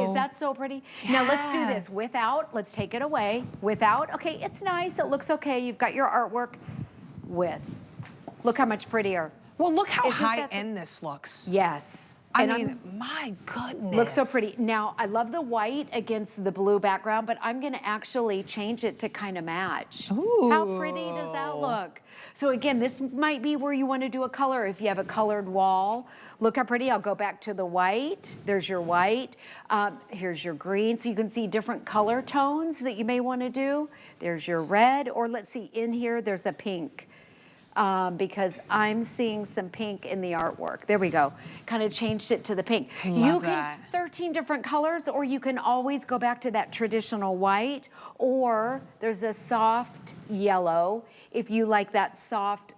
J: Is that so pretty? Yes. Now let's do this without, let's take it away. Without, okay, it's nice, it looks okay. You've got your artwork with. Look how much prettier.
A: Well, look how high-end this looks.
J: Yes.
A: I mean, my goodness.
J: Looks so pretty. Now, I love the white against the blue background, but I'm gonna actually change it to kind of match.
A: Ooh.
J: How pretty does that look? So again, this might be where you wanna do a color if you have a colored wall. Look how pretty, I'll go back to the white. There's your white, here's your green. So you can see different color tones that you may wanna do. There's your red, or let's see, in here, there's a pink. Because I'm seeing some pink in the artwork. There we go. Kind of changed it to the pink.
A: Love that.
J: 13 different colors, or you can always go back to that traditional white, or there's a soft yellow. If you like that soft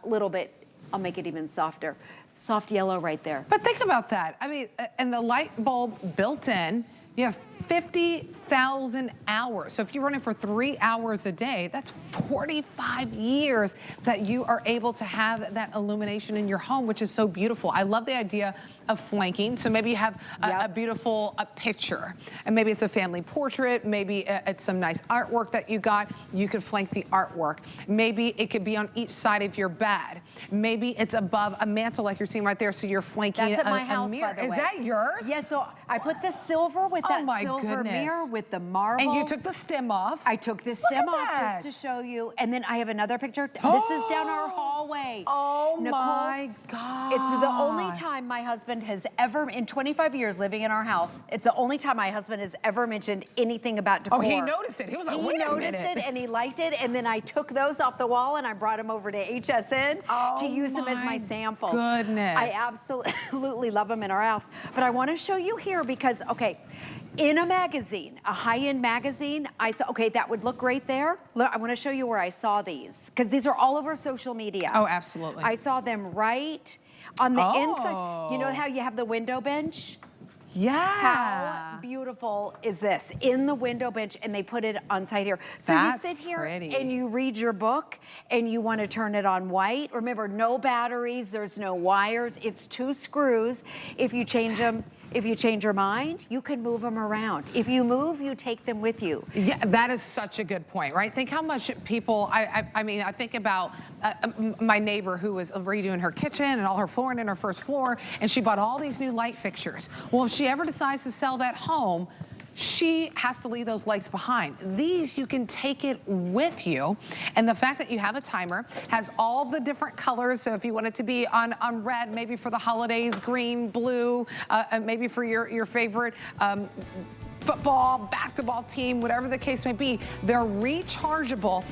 J: little bit, I'll make it even softer. Soft yellow right there.
A: But think about that. I mean, and the light bulb built in, you have 50,000 hours. So if you're running for 3 hours a day, that's 45 years that you are able to have that illumination in your home, which is so beautiful. I love the idea of flanking. So maybe you have a beautiful picture, and maybe it's a family portrait, maybe it's some nice artwork that you got. You could flank the artwork. Maybe it could be on each side of your bed. Maybe it's above a mantle like you're seeing right there, so you're flanking
J: That's at my
A: a
J: house,
A: mirror.
J: by the way.
A: Is that yours?
J: Yeah, so I put the silver with that silver silver mirror with the marble.
A: And you took the stem off.
J: I took the stem off just to show you. And then I have another picture. This is down our hallway.
A: Oh,
J: Nicole,
A: my God.
J: It's the only time my husband has ever, in 25 years living in our house, it's the only time my husband has ever mentioned anything about decor.
A: Oh, he noticed it. He was like, wait a minute.
J: He noticed it and he liked it. And then I took those off the wall and I brought them over to HSN to use them as my samples.
A: Goodness.
J: I absolutely love them in our house. But I want to show you here because, okay, in a magazine, a high-end magazine, I saw, okay, that would look great there. Look, I want to show you where I saw these because these are all over social media.
A: Oh, absolutely.
J: I saw them right on the inside. You know how you have the window bench?
A: Yeah.
J: How beautiful is this? In the window bench, and they put it on side here. So
A: That's
J: you sit here
A: pretty.
J: and you read your book and you want to turn it on white. Remember, no batteries, there's no wires. It's 2 screws. If you change them, if you change your mind, you can move them around. If you move, you take them with you.
A: Yeah, that is such a good point, right? Think how much people, I mean, I think about my neighbor who was redoing her kitchen and all her flooring in her first floor, and she bought all these new light fixtures. Well, if she ever decides to sell that home, she has to leave those lights behind. These, you can take it with you. And the fact that you have a timer, has all the different colors. So if you want it to be on red, maybe for the holidays, green, blue, maybe for your favorite football, basketball team, whatever the case may be, they're rechargeable.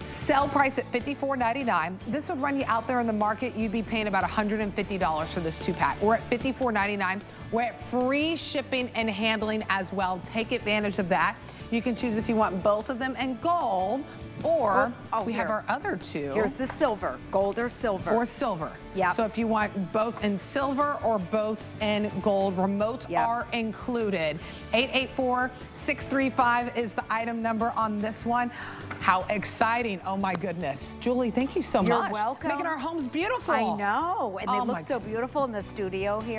A: Sell price at $54.99. This would run you out there in the market. You'd be paying about $150 for this 2-pack. We're at $54.99. We're at free shipping and handling as well. Take advantage of that. You can choose if you want both of them in gold, or we have our other 2.
J: Here's the silver, gold or silver.
A: Or silver.
J: Yeah.
A: So if you want both in silver or both in gold, remotes are included. 884-635 is the item number on this one. How exciting. Oh my goodness. Julie, thank you so much.
J: You're welcome.
A: Making our homes beautiful.
J: I know. And they look
A: my
J: so beautiful in the studio here.